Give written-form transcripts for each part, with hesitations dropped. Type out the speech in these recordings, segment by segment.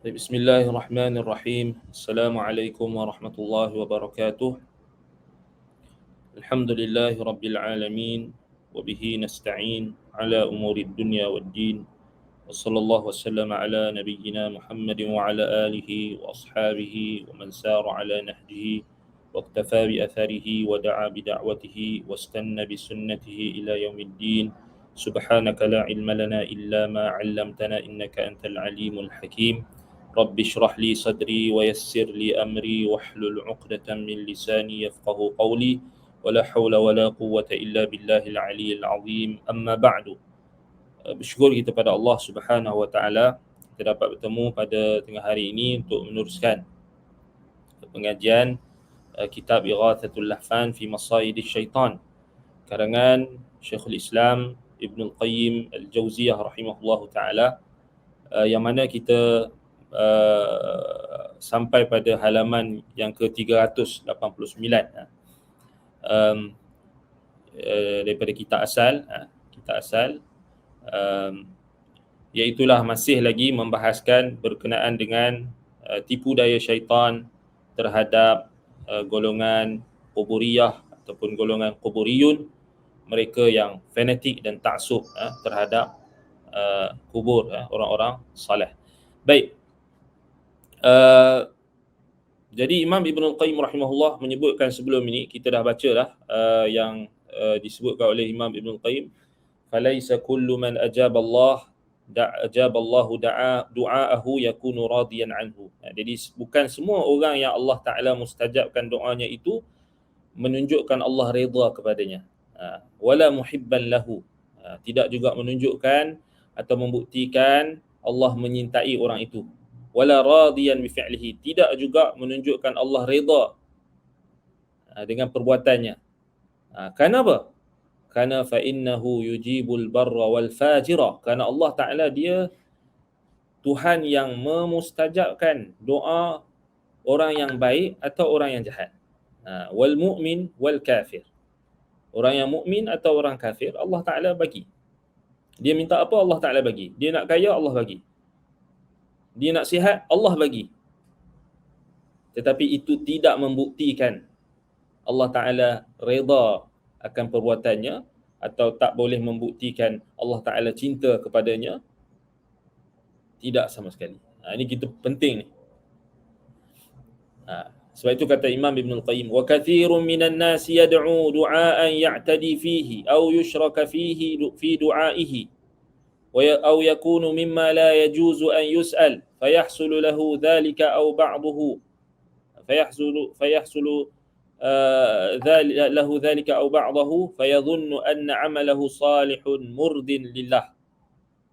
Bismillahirrahmanirrahim. Assalamualaikum warahmatullahi wabarakatuh. Alhamdulillahi rabbil alamin wa bihi nasta'in ala umurid dunya waddin. Wa sallallahu wasallam ala nabiyyina Muhammadin wa ala alihi wa ashabihi wa man sara ala nahjihi wa iktafa bi atharihi wa da'a bi da'watihi wa istanna bi sunnatihi ila yaumiddin. Subhanaka la ilma lana illa ma 'allamtana innaka antal alimul hakim. رب اشرح لي صدري ويسر لي أمري واحلل عقدة من لساني يفقه قولي ولا حول ولا قوة إلا بالله العلي العظيم أما بعد. Bersyukur kita pada Allah Subhanahu wa taala kita dapat bertemu pada tengah hari ini untuk meneruskan pengajian kitab Ighathatul Lahfan fi Masayidis Syaitan karangan Syekhul Islam Ibn Al-Qayyim Al-Jauziyah rahimahullahu taala, yang mana kita sampai pada halaman yang ke-389 daripada kitab asal, iaitulah masih lagi membahaskan berkenaan dengan tipu daya syaitan terhadap golongan quburiyah ataupun golongan quburiyun, mereka yang fanatik dan taksub terhadap kubur, orang-orang saleh. Baik. Jadi Imam Ibn Al-Qayyim rahimahullah menyebutkan sebelum ini, kita dah baca dah yang disebutkan oleh Imam Ibn Al-Qayyim, falaisa kullu man ajaba Allahu du'aahu yakunu radiyan anhu. Jadi bukan semua orang yang Allah Ta'ala mustajabkan doanya itu menunjukkan Allah redha kepadanya. Wala muhibban lahu. Tidak juga menunjukkan atau membuktikan Allah menyintai orang itu. Wala radiyan bi fi'lihi, tidak juga menunjukkan Allah redha dengan perbuatannya. Kenapa? Karena fa innahu yujibul barra wal fajira, karena Allah Taala dia Tuhan yang memustajabkan doa orang yang baik atau orang yang jahat. Wal mu'min wal kafir, orang yang mukmin atau orang kafir Allah Taala bagi. Dia minta apa Allah Taala bagi. Dia nak kaya Allah bagi. Dia nak sihat, Allah bagi. Tetapi itu tidak membuktikan Allah Ta'ala reda akan perbuatannya, atau tak boleh membuktikan Allah Ta'ala cinta kepadanya. Tidak sama sekali. Ini kita penting ni. Sebab itu kata Imam Ibn Al-Qayyim, wa kathirun minan nasi yad'u du'aan ya'tadi fihi aw yushraka fihi fi du'aihi أو يكون مما لا يجوز أن يسأل فيحصل له ذلك أو بعضه فيحصل له ذلك أو بعضه فيظن أن عمله صالح مرض لله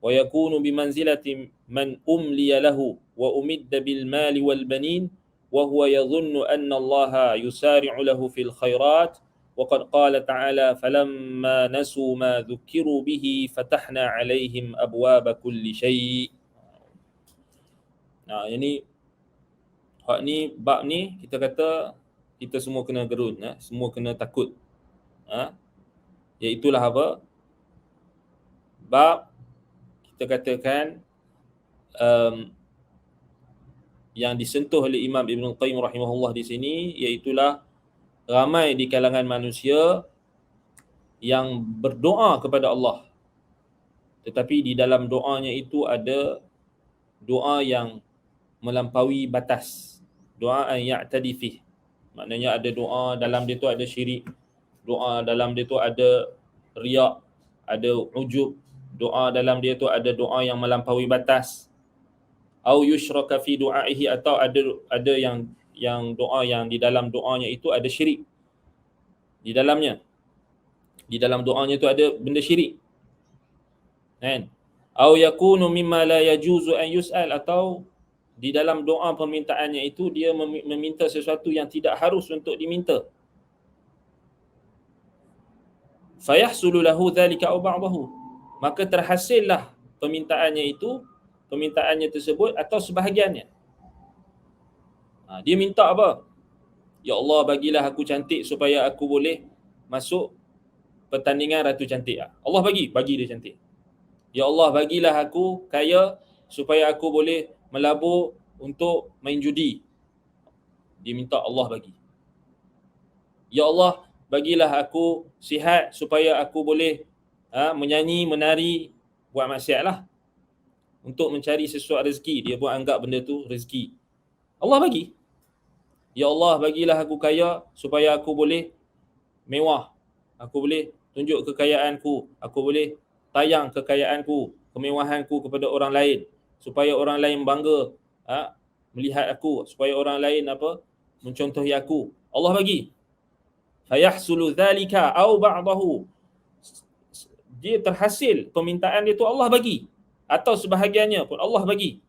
ويكون بمنزلة من أملي له وأمد بالمال والبنين وهو يظن أن الله يسارع له في الخيرات وقد قال تعالى فلما نسوا ما ذكروا به فتحنا عليهم أبواب كل شيء. Ini hak ni, bab ni kita kata kita semua kena gerun, semua kena takut. Iaitulah apa? Bab kita katakan yang disentuh oleh Imam Ibn Qayyim rahimahullah di sini, iaitulah ramai di kalangan manusia yang berdoa kepada Allah, tetapi di dalam doanya itu ada doa yang melampaui batas. Doa an ya'tadi fih, maknanya ada doa dalam dia tu ada syirik, doa dalam dia tu ada riak, ada ujub, doa dalam dia tu ada doa yang melampaui batas. Au yushraka fi du'aihi, atau ada yang doa yang di dalam doanya itu ada syirik di dalamnya. Di dalam doanya itu ada benda syirik. Kan? Au yakunu mimma la yajuzu an yus'al, atau di dalam doa permintaannya itu dia meminta sesuatu yang tidak harus untuk diminta. Fayahsulu lahu dhalika aw ba'dahu, maka terhasillah permintaannya tersebut atau sebahagiannya. Dia minta apa? Ya Allah, bagilah aku cantik supaya aku boleh masuk pertandingan Ratu Cantik. Allah bagi dia cantik. Ya Allah, bagilah aku kaya supaya aku boleh melabur untuk main judi. Dia minta Allah bagi. Ya Allah, bagilah aku sihat supaya aku boleh menyanyi, menari, buat maksiat lah. Untuk mencari sesuatu rezeki. Dia pun anggap benda tu rezeki. Allah bagi. Ya Allah, bagilah aku kaya supaya aku boleh mewah. Aku boleh tunjuk kekayaanku. Aku boleh tayang kekayaanku, kemewahanku kepada orang lain. Supaya orang lain bangga melihat aku. Supaya orang lain mencontohi aku. Allah bagi. Fayahsulu dhalika au ba'dahu. Dia terhasil permintaan dia tu Allah bagi. Atau sebahagiannya pun Allah bagi.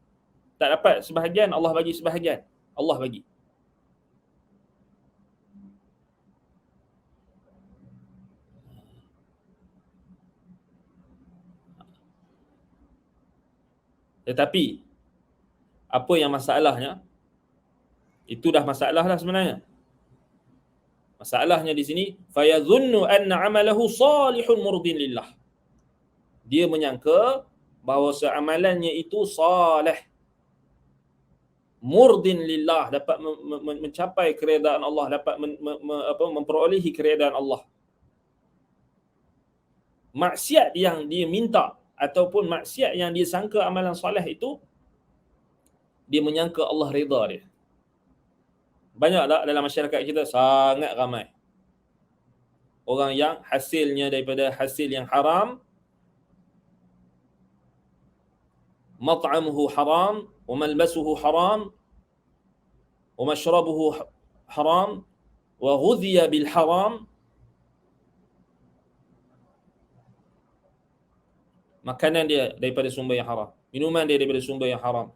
Tak dapat sebahagian, Allah bagi sebahagian. Allah bagi. Tetapi apa yang masalahnya? Itu dah masalah lah sebenarnya. Masalahnya di sini, fayadhunnu anna amalahu salihun murdin lillah. Dia menyangka bahawa amalannya itu salih, murdin lillah, dapat mencapai keredaan Allah, dapat memperolehi keredaan Allah. Maksiat yang dia minta ataupun maksiat yang dia sangka amalan soleh itu, dia menyangka Allah redha dia. Banyak tak dalam masyarakat kita? Sangat ramai orang yang hasilnya daripada hasil yang haram, mat'amuhu haram, wa malbasuhu haram, wa mashrabuhu haram, wa ghudhiya bil haram. Makanan dia daripada sumber yang haram, minuman dia daripada sumber yang haram,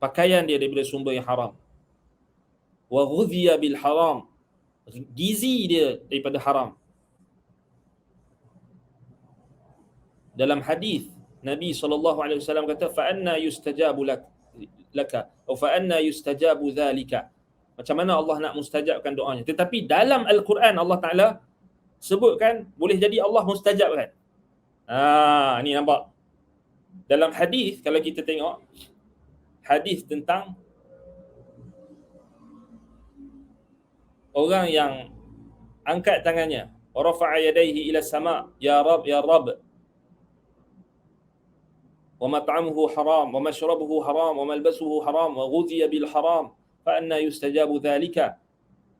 pakaian dia daripada sumber yang haram. Wa ghudhiya bil haram, gizi dia daripada haram. Dalam hadis Nabi SAW kata, fa anna yustajabu laka atau fa anna yustajabu dhalika. Macam mana Allah nak mustajabkan doanya? Tetapi dalam Al-Quran Allah Taala sebutkan boleh jadi Allah mustajabkan. Ni nampak. Dalam hadis, kalau kita tengok hadis tentang orang yang angkat tangannya, rafa'a yadayhi ila sama, ya rab ya rab, wa mat'amuhu haram, wa mashrabuhu haram, wa malbasuhu haram, wa ghudhiya bil haram, fa anna yustajabu dhalika.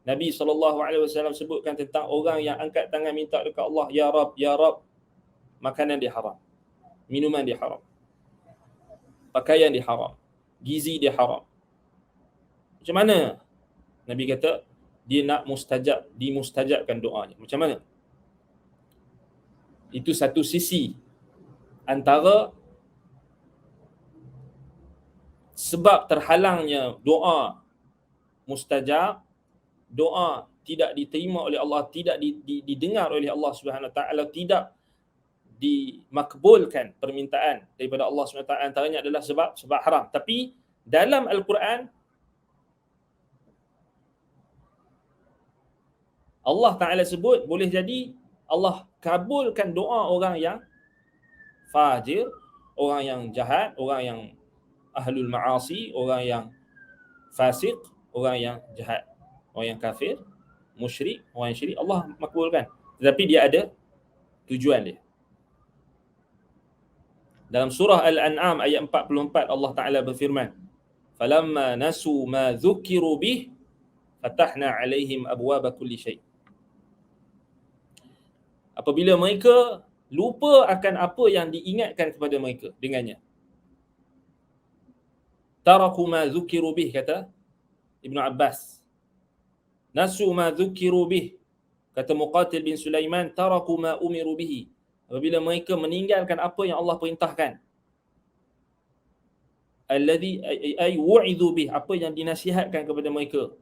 Nabi SAW sebutkan tentang orang yang angkat tangan minta dekat Allah, ya rab ya rab, makanan dia haram, minuman dia haram, pakaian dia haram, gizi dia haram. Macam mana? Nabi kata dia nak dimustajabkan doanya. Macam mana? Itu satu sisi antara sebab terhalangnya doa mustajab, doa tidak diterima oleh Allah, tidak didengar oleh Allah Subhanahu Wa Taala, tidak dimakbulkan permintaan daripada Allah Subhanahu Wa Taala, antaranya adalah sebab haram. Tapi dalam Al-Quran Allah Ta'ala sebut boleh jadi Allah kabulkan doa orang yang fajir, orang yang jahat, orang yang ahlul ma'asi, orang yang fasik, orang yang jahat, orang yang kafir, musyrik, orang yang syirik, Allah makbulkan. Tetapi dia ada tujuan dia. Dalam surah Al-An'am ayat 44 Allah Ta'ala berfirman, falamma nasu ma dhukiru bih fatahna alaihim abwaba kulli syai'. Apabila mereka lupa akan apa yang diingatkan kepada mereka dengannya. Taraku ma dhukiru bih, kata Ibn Abbas. Nasu ma dhukiru bih, kata Muqatil bin Sulaiman, taraku ma umiru bihi. Apabila mereka meninggalkan apa yang Allah perintahkan. Alladhi ay wu'idhu bih, apa yang dinasihatkan kepada mereka.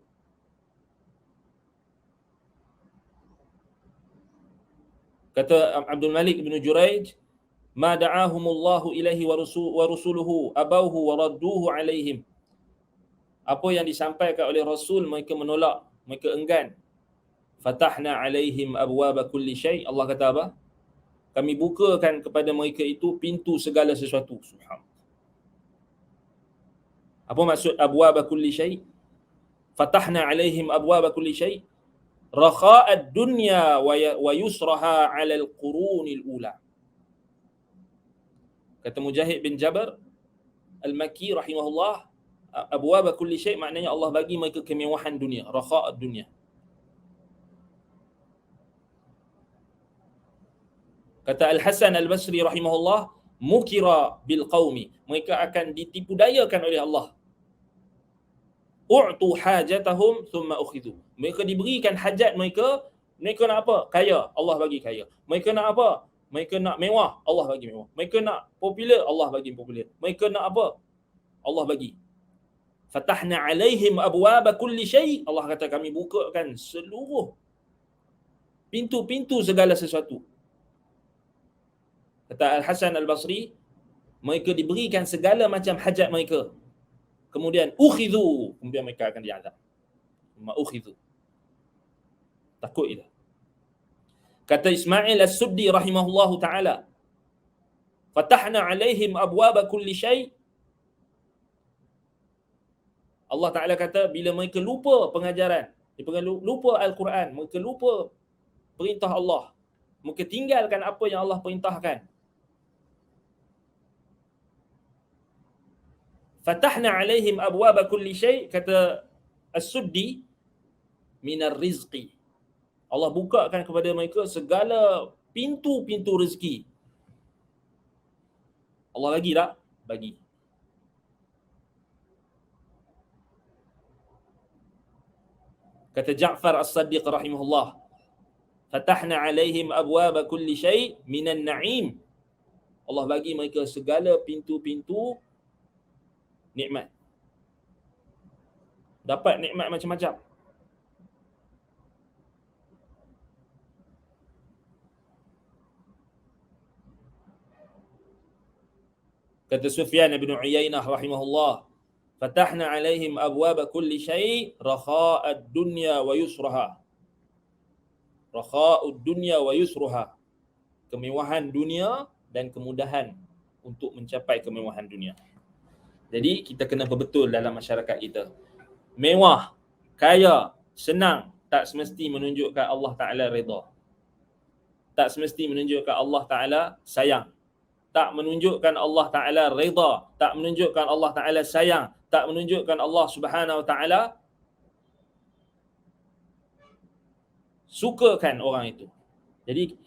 Kata Abdul Malik bin Juraij, ma da'ahumullahu ilaihi wa rusuluhu abauhu wa radduhu alaihim. Apa yang disampaikan oleh Rasul mereka menolak, mereka enggan. Fatahna alaihim abwaba kulli syai'. Allah kata apa? Kami bukakan kepada mereka itu pintu segala sesuatu. Subhanallah. Apa maksud abwaba kulli syai? Fatahna alaihim abwaba kulli syai rakha'ad dunya wa yusraha 'ala al-qurunil ula. Kata Mujahid bin Jabr Al-Makki rahimahullah, abwaba kulli syai maknanya Allah bagi mereka kemewahan dunia, rakha'ad dunya. Kata Al-Hasan Al-Basri rahimahullah, mukira bil qaumi, mereka akan ditipu dayakan oleh Allah. U'tu hajatahum thumma ukhidhu, mereka diberikan hajat mereka. Mereka nak apa? Kaya, Allah bagi kaya. Mereka nak apa? Mereka nak mewah, Allah bagi mewah. Mereka nak popular, Allah bagi popular. Mereka nak apa? Allah bagi. Fatahna alaihim abwaba kulli syai, Allah kata kami bukakan seluruh pintu-pintu segala sesuatu. Kata Al-Hasan Al-Basri, mereka diberikan segala macam hajat mereka. Kemudian ukhidhu, kemudian mereka akan diazab. Ukhidhu. Takut itu. Kata Ismail As-Suddi rahimahullahu taala, fatahna alaihim abwaba kulli syai. Allah Taala kata bila mereka lupa pengajaran, mereka lupa Al-Quran, mereka lupa perintah Allah, mereka tinggalkan apa yang Allah perintahkan. Fatahna alaihim abwaba kulli syai, kata As-Suddi, minar rizqi, Allah bukakan kepada mereka segala pintu-pintu rezeki. Allah bagi tak? Bagi. Kata Ja'far As-Sadiq rahimahullah, fatahna alaihim abwaba kulli syai minan na'im, Allah bagi mereka segala pintu-pintu nikmat. Dapat nikmat macam-macam. Kata Sufyan bin Uyainah rahimahullah, fatahna alaihim abwaba kulli syai rakha'ad dunya wa yusraha. Rakha'ud dunya wa yusraha, kemewahan dunia dan kemudahan untuk mencapai kemewahan dunia. Jadi kita kena betul dalam masyarakat kita. Mewah, kaya, senang tak semesti menunjukkan Allah Ta'ala redha. Tak semesti menunjukkan Allah Ta'ala sayang. Tak menunjukkan Allah Ta'ala redha. Tak menunjukkan Allah Ta'ala sayang. Tak menunjukkan Allah Subhanahu Wa Ta'ala sukakan orang itu. Jadi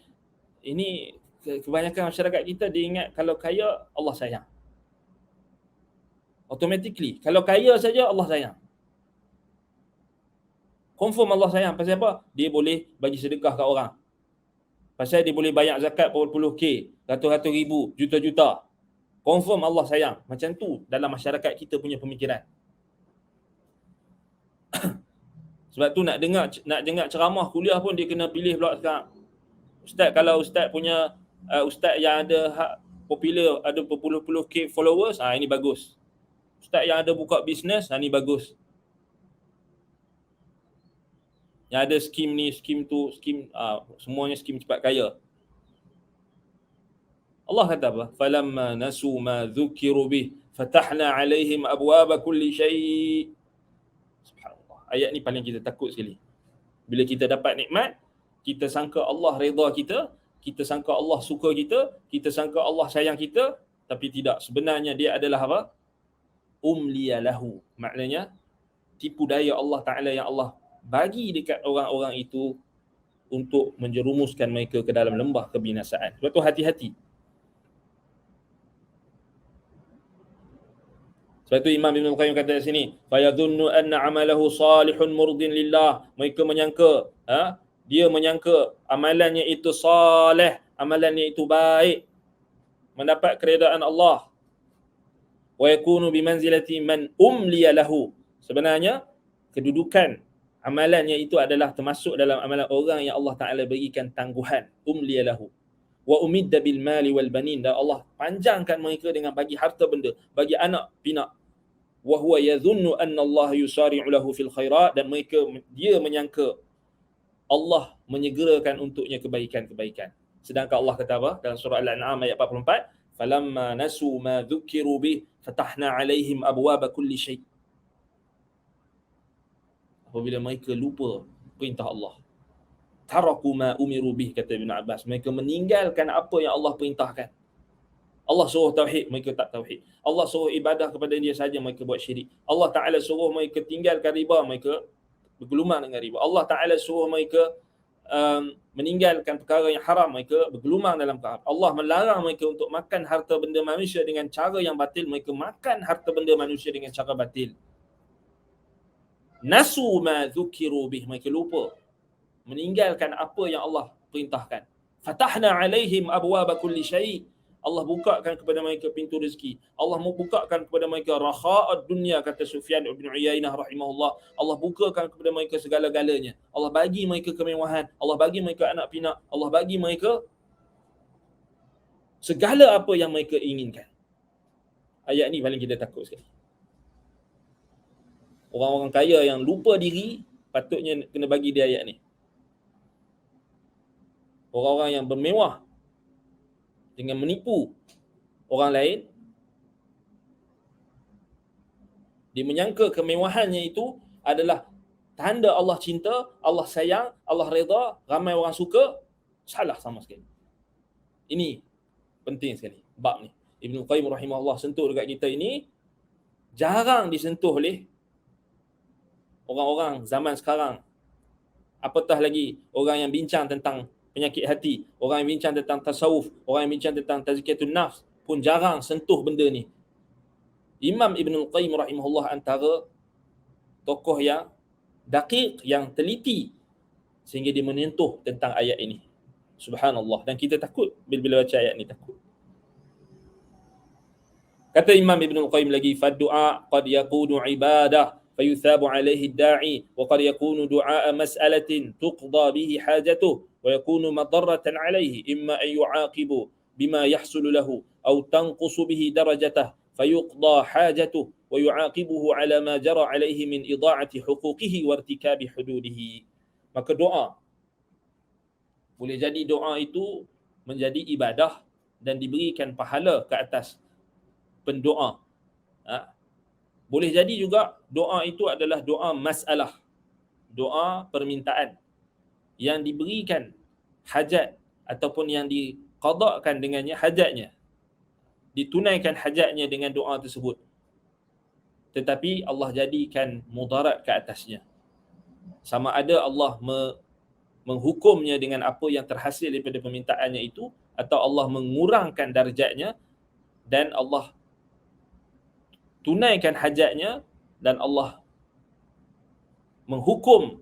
ini kebanyakan masyarakat kita dia ingat kalau kaya Allah sayang. Automatically kalau kaya saja Allah sayang. Confirm Allah sayang. Pasal apa? Dia boleh bagi sedekah kat orang. Pasal dia boleh bayar zakat berpuluh K, ratus-ratus ribu, juta-juta. Confirm Allah sayang. Macam tu dalam masyarakat kita punya pemikiran. Sebab tu nak dengar ceramah kuliah pun dia kena pilih pula sekarang. Ustaz, kalau ustaz punya ustaz yang ada popular, ada berpuluh-puluh K followers, ini bagus. Ustaz yang ada buka bisnes, ni bagus. Yang ada skim ni, skim tu, skim semuanya skim cepat kaya. Allah kata apa? Falamma nasu ma dzukiru bih fatahna alaihim abwaba kulli syai'. Subhanallah. Ayat ni paling kita takut sekali. Bila kita dapat nikmat, kita sangka Allah redha kita, kita sangka Allah suka kita sangka Allah sayang kita, tapi tidak. Sebenarnya dia adalah apa? Umliya lahu. Maknanya tipu daya Allah Ta'ala yang Allah bagi dekat orang-orang itu untuk menjerumuskan mereka ke dalam lembah kebinasaan. Sebab tu hati-hati. Sebab tu Imam Ibn Qayyim kata di sini, fayadhunnu anna amalahu salihun murdin lillah. Mereka menyangka, dia menyangka amalannya itu salih, amalannya itu baik, mendapat keredaan Allah. Wa yakunu bimanzilati man umliya lahu. Sebenarnya kedudukan amalannya itu adalah termasuk dalam amalan orang yang Allah Ta'ala berikan tangguhan, umliya lahu. Wa umidda bil mali wal banin, dan Allah panjangkan mereka dengan bagi harta benda, bagi anak pinak. Wa huwa yadhunnu anna Allah yusari'u lahu fil khairat, dan dia menyangka Allah menyegerakan untuknya kebaikan-kebaikan. Sedangkan Allah kata apa dalam surah Al-An'am ayat 44, falamma nasu ma dhukiru bih fatahna alaihim abwaba kulli syai. Apabila mereka lupa perintah Allah, taraku ma umiru bih, kata Ibn Abbas, mereka meninggalkan apa yang Allah perintahkan. Allah suruh tauhid, mereka tak tauhid. Allah suruh ibadah kepada dia saja, mereka buat syirik. Allah Ta'ala suruh mereka tinggalkan riba, mereka bergelumang dengan riba. Allah Ta'ala suruh mereka meninggalkan perkara yang haram, mereka bergelumang dalam perkara. Allah melarang mereka untuk makan harta benda manusia dengan cara yang batil, mereka makan harta benda manusia dengan cara batil. Nasu ma dhukiru bih, mereka lupa meninggalkan apa yang Allah perintahkan. Fatahna alaihim abwaba kulli syai', Allah bukakan kepada mereka pintu rezeki. Allah bukakan kepada mereka rakha'ad dunia, kata Sufyan bin Uyainah rahimahullah. Allah bukakan kepada mereka segala-galanya. Allah bagi mereka kemewahan, Allah bagi mereka anak pinak, Allah bagi mereka segala apa yang mereka inginkan. Ayat ni paling kita takut sekali. Orang-orang kaya yang lupa diri patutnya kena bagi dia ayat ni. Orang-orang yang bermewah dengan menipu orang lain, dia menyangka kemewahannya itu adalah tanda Allah cinta, Allah sayang, Allah redha, ramai orang suka. Salah sama sekali. Ini penting sekali bab ni. Ibn Qayyim rahimahullah sentuh dekat kita ini, jarang disentuh oleh orang-orang zaman sekarang. Apatah lagi orang yang bincang tentang penyakit hati, orang yang bincang tentang tasawuf, orang yang bincang tentang tazkiyatun nafs pun jarang sentuh benda ni. Imam Ibn Qayyim rahimahullah antara tokoh yang daqiq, yang teliti, sehingga dia menyentuh tentang ayat ini. Subhanallah. Dan kita takut bila baca ayat ni, takut. Kata Imam Ibn Qayyim lagi, fad-du'a qad yakunu ibadah fayuthabu alaihi ad-da'i wa qad yakunu du'a mas'alatin tuqda bihi hajatuh wa yakunu madarratan alaihi imma an yu'aqibu bima yahsulu lahu aw tanqusu bihi darajatah fayuqda hajatuh wa yu'aqibuhu ala ma jara alaihi min ida'ati huquqihi wa irtikabi hududihi. Maka doa, boleh jadi doa itu menjadi ibadah dan diberikan pahala ke atas pendoa. Boleh jadi juga doa itu adalah doa masalah, doa permintaan yang diberikan hajat ataupun yang diqadakkan dengannya hajatnya, ditunaikan hajatnya dengan doa tersebut, tetapi Allah jadikan mudarat ke atasnya. Sama ada Allah menghukumnya dengan apa yang terhasil daripada permintaannya itu, atau Allah mengurangkan darjatnya dan Allah tunaikan hajatnya, dan Allah menghukum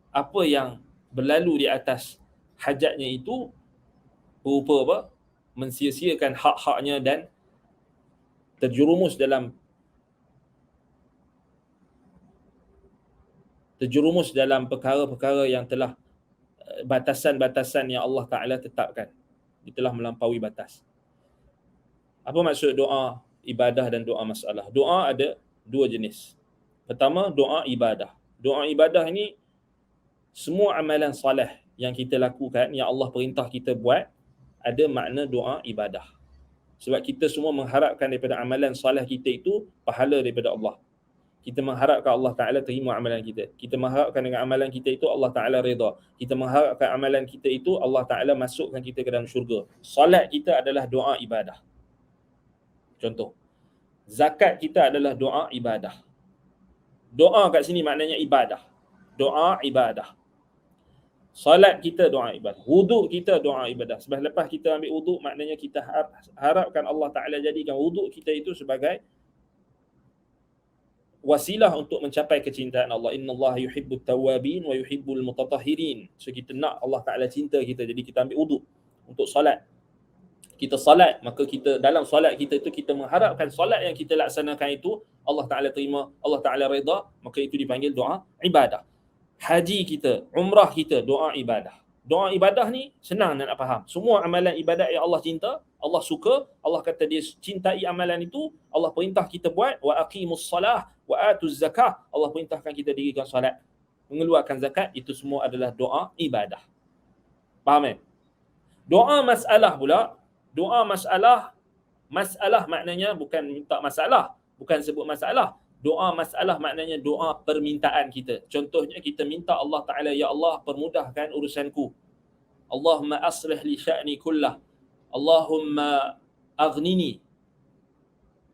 apa yang berlalu di atas hajatnya itu berupa apa? Mensia-siakan hak-haknya dan terjerumus dalam perkara-perkara yang telah batasan-batasan yang Allah Ta'ala tetapkan. Dia telah melampaui batas. Apa maksud doa ibadah dan doa masalah? Doa ada dua jenis. Pertama, doa ibadah. Doa ibadah ini semua amalan soleh yang kita lakukan, yang Allah perintah kita buat, ada makna doa ibadah. Sebab kita semua mengharapkan daripada amalan soleh kita itu pahala daripada Allah. Kita mengharapkan Allah Ta'ala terima amalan kita. Kita mengharapkan dengan amalan kita itu Allah Ta'ala redha. Kita mengharapkan amalan kita itu Allah Ta'ala masukkan kita ke dalam syurga. Solat kita adalah doa ibadah. Contoh, zakat kita adalah doa ibadah. Doa kat sini maknanya ibadah. Doa ibadah. Salat kita doa ibadah. Wuduk kita doa ibadah. Sebab lepas kita ambil wuduk, maknanya kita harapkan Allah Ta'ala jadikan wuduk kita itu sebagai wasilah untuk mencapai kecintaan Allah. Inna Allah yuhibbut tawabin wa yuhibbul mutatahhirin. So kita nak Allah Ta'ala cinta kita, jadi kita ambil wuduk untuk salat. Kita salat, maka kita dalam salat kita itu kita mengharapkan salat yang kita laksanakan itu Allah Ta'ala terima, Allah Ta'ala redha, maka itu dipanggil doa ibadah. Haji kita, umrah kita, doa ibadah. Doa ibadah ni senang nak faham. Semua amalan ibadat yang Allah cinta, Allah suka, Allah kata dia cintai amalan itu, Allah perintah kita buat, wa aqimus salah wa atuz zakah, Allah perintahkan kita dirikan solat, mengeluarkan zakat, itu semua adalah doa ibadah. Faham kan? Doa masalah pula, doa masalah Masalah maknanya bukan minta masalah, bukan sebut masalah. Doa masalah maknanya doa permintaan kita. Contohnya kita minta Allah Ta'ala, ya Allah permudahkan urusanku. Allahumma aslih li sya'ni kullah. Allahumma aghnini.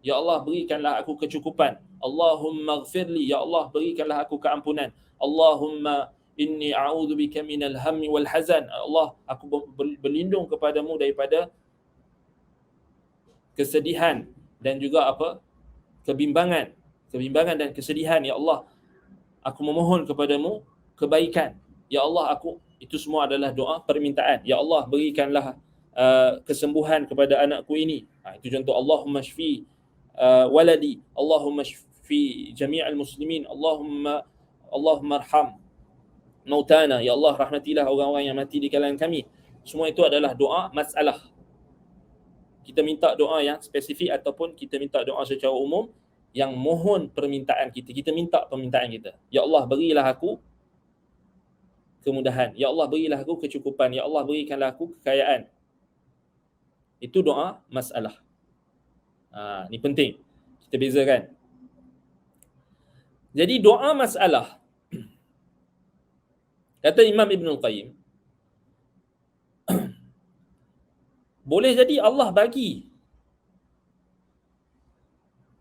Ya Allah berikanlah aku kecukupan. Allahumma ghfirli. Ya Allah berikanlah aku keampunan. Allahumma inni a'udzubika minal hammi wal hazan. Allah, aku berlindung kepadamu daripada kesedihan dan juga kebimbangan dan kesedihan. Ya Allah, aku memohon kepadamu kebaikan. Ya Allah, itu semua adalah doa permintaan. Ya Allah berikanlah kesembuhan kepada anakku ini. Itu contoh. Allahumma shfi waladi, Allahumma shfi jami'al muslimin, Allahumma arham mautana. Ya Allah rahmatilah orang-orang yang mati di kalangan kami. Semua itu adalah doa masalah. Kita minta doa yang spesifik ataupun kita minta doa secara umum yang mohon permintaan kita. Kita minta permintaan kita. Ya Allah berilah aku kemudahan. Ya Allah berilah aku kecukupan. Ya Allah berikanlah aku kekayaan. Itu doa masalah. Ni penting. Kita bezakan. Jadi doa masalah, kata Imam Ibn Qayyim, boleh jadi Allah bagi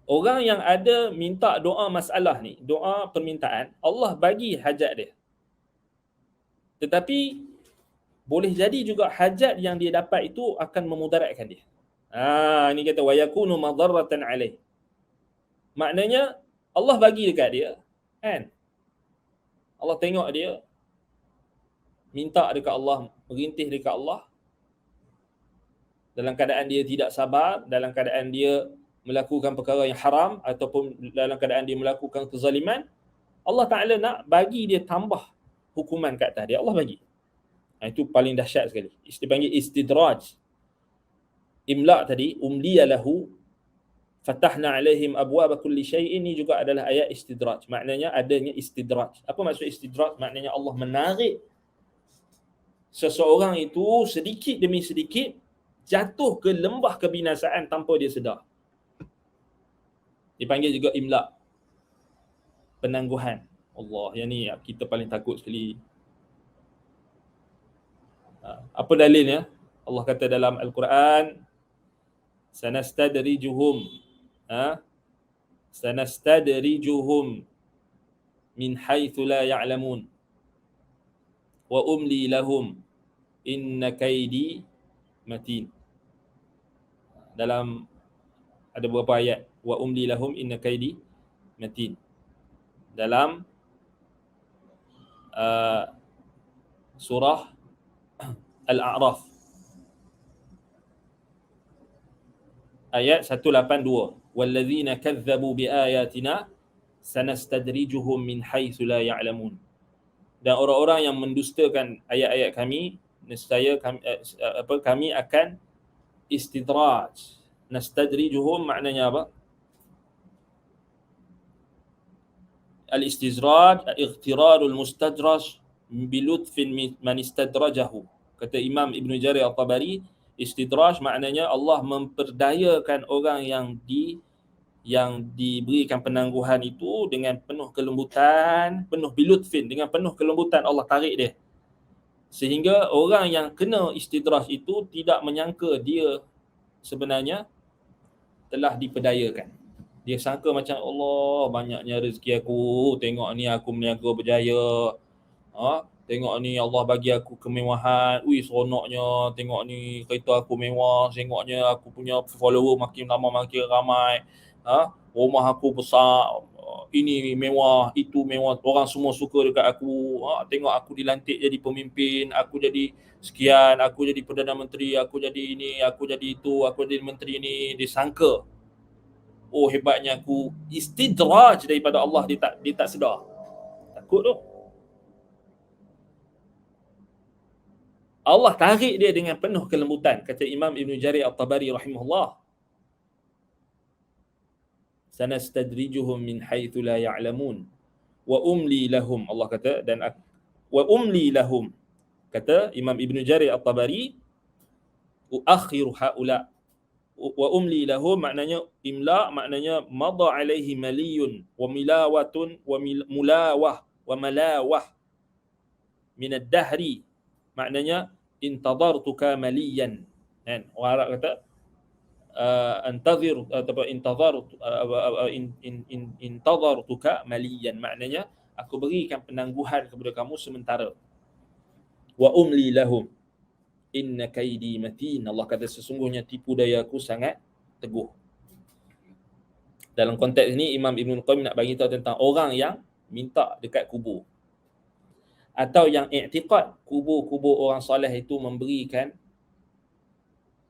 orang yang ada minta doa masalah ni, doa permintaan, Allah bagi hajat dia. Tetapi boleh jadi juga hajat yang dia dapat itu akan memudaratkan dia. Ini kata wa yakunu madarratan alaih. Maknanya Allah bagi dekat dia, kan? Allah tengok dia minta dekat Allah, merintih dekat Allah, dalam keadaan dia tidak sabar, dalam keadaan dia melakukan perkara yang haram ataupun dalam keadaan dia melakukan kezaliman, Allah Ta'ala nak bagi dia tambah hukuman kat atas dia, Allah bagi. Itu paling dahsyat sekali. Dipanggil istidraj. Imla' tadi, umliya lahu fatahna alaihim abwaba kulli syai'in, ini juga adalah ayat istidraj. Maknanya adanya istidraj. Apa maksud istidraj? Maknanya Allah menarik seseorang itu sedikit demi sedikit jatuh ke lembah kebinasaan tanpa dia sedar. Dipanggil juga imla', penangguhan. Allah, yang ni kita paling takut sekali. Apa dalilnya? Allah kata dalam Al-Quran, sanastadrijuhum min haitsu la ya'lamun wa umli lahum inna kaidi matin. Dalam ada beberapa ayat, wa umli lahum inna kaidi matin. Dalam surah Al-A'raf ayat 182, wallazina kazzabu biayatina sanastadrijuhum min haitsu la ya'lamun. Dan orang-orang yang mendustakan ayat-ayat kami, nescaya kami akan istidraj. Nastadrijuhum maknanya apa? Al-istizraj ightirarul mustadraj bilutfin man istadrajahu. Kata Imam Ibn Jarir At-Tabari, istidraj maknanya Allah memperdayakan orang yang diberikan penangguhan itu dengan penuh kelembutan, penuh bilutfin, dengan penuh kelembutan Allah tarik dia. Sehingga orang yang kena istidraj itu tidak menyangka dia sebenarnya telah diperdayakan. Dia sangka macam Allah banyaknya rezeki aku, tengok ni aku berniaga berjaya. Tengok ni Allah bagi aku kemewahan, seronoknya, tengok ni kereta aku mewah, tengoknya aku punya follower makin lama makin ramai. Rumah aku besar, ini mewah, itu mewah, orang semua suka dekat aku. Tengok aku dilantik jadi pemimpin, aku jadi sekian, aku jadi Perdana Menteri, aku jadi ini, aku jadi itu, aku jadi menteri ini. Disangka, hebatnya aku. Istidraj daripada Allah, dia tak sedar. Takut tu. Allah tarik dia dengan penuh kelembutan. Kata Imam Ibn Jarir At-Tabari rahimahullah, sanastadrijuhum min haitsu la ya'lamun wa umli lahum. Allah kata, dan wa umli lahum. Kata Imam Ibn Jarir At-Tabari, uakhiru haula, wa umli lahum maknanya imla, maknanya madha alaihi maliyun wa milawatun wa mulawah wa malawah min ad-dahri, maknanya intadartuka maliyan. Kan orang Arab kata antazir atau intadartuka maliyan, maknanya aku berikan penangguhan kepada kamu sementara. Wa umli lahum inna kaidi matin, Allah kata sesungguhnya tipu dayaku sangat teguh. Dalam konteks ini Imam Ibn Qayyim nak bagi tahu tentang orang yang minta dekat kubur atau yang i'tiqad kubur-kubur orang soleh itu memberikan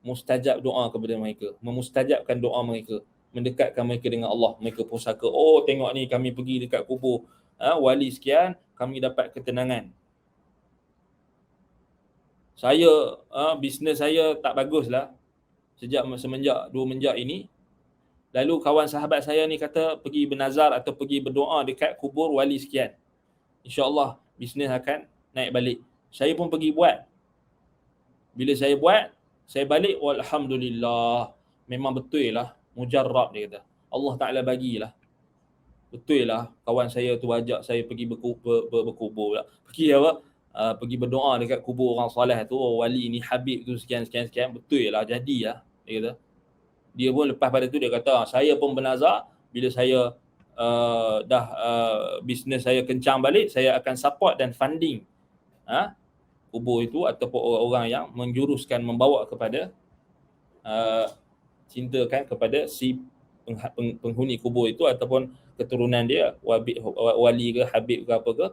mustajab doa kepada mereka, memustajabkan doa mereka, mendekatkan mereka dengan Allah. Mereka pusaka, oh tengok ni kami pergi dekat kubur wali sekian, kami dapat ketenangan. Saya bisnes saya tak baguslah semenjak 2 menjak ini. Lalu kawan sahabat saya ni kata pergi bernazar atau pergi berdoa dekat kubur wali sekian, InsyaAllah bisnes akan naik balik. Saya pun pergi buat. Bila saya buat, saya balik, walhamdulillah, memang betul lah, mujarrab dia kata. Allah Ta'ala bagilah. Betul lah, kawan saya tu ajak saya pergi berkubur lah. Pergi apa? Pergi berdoa dekat kubur orang soleh tu, oh, wali ni Habib tu sekian. Betul lah, jadilah, dia kata. Dia pun lepas pada tu dia kata, saya pun bernazar, bila saya bisnes saya kencang balik, saya akan support dan funding kubur itu ataupun orang yang menjuruskan, membawa kepada cintakan kepada si penghuni kubur itu ataupun keturunan dia, wali ke Habib ke apa ke.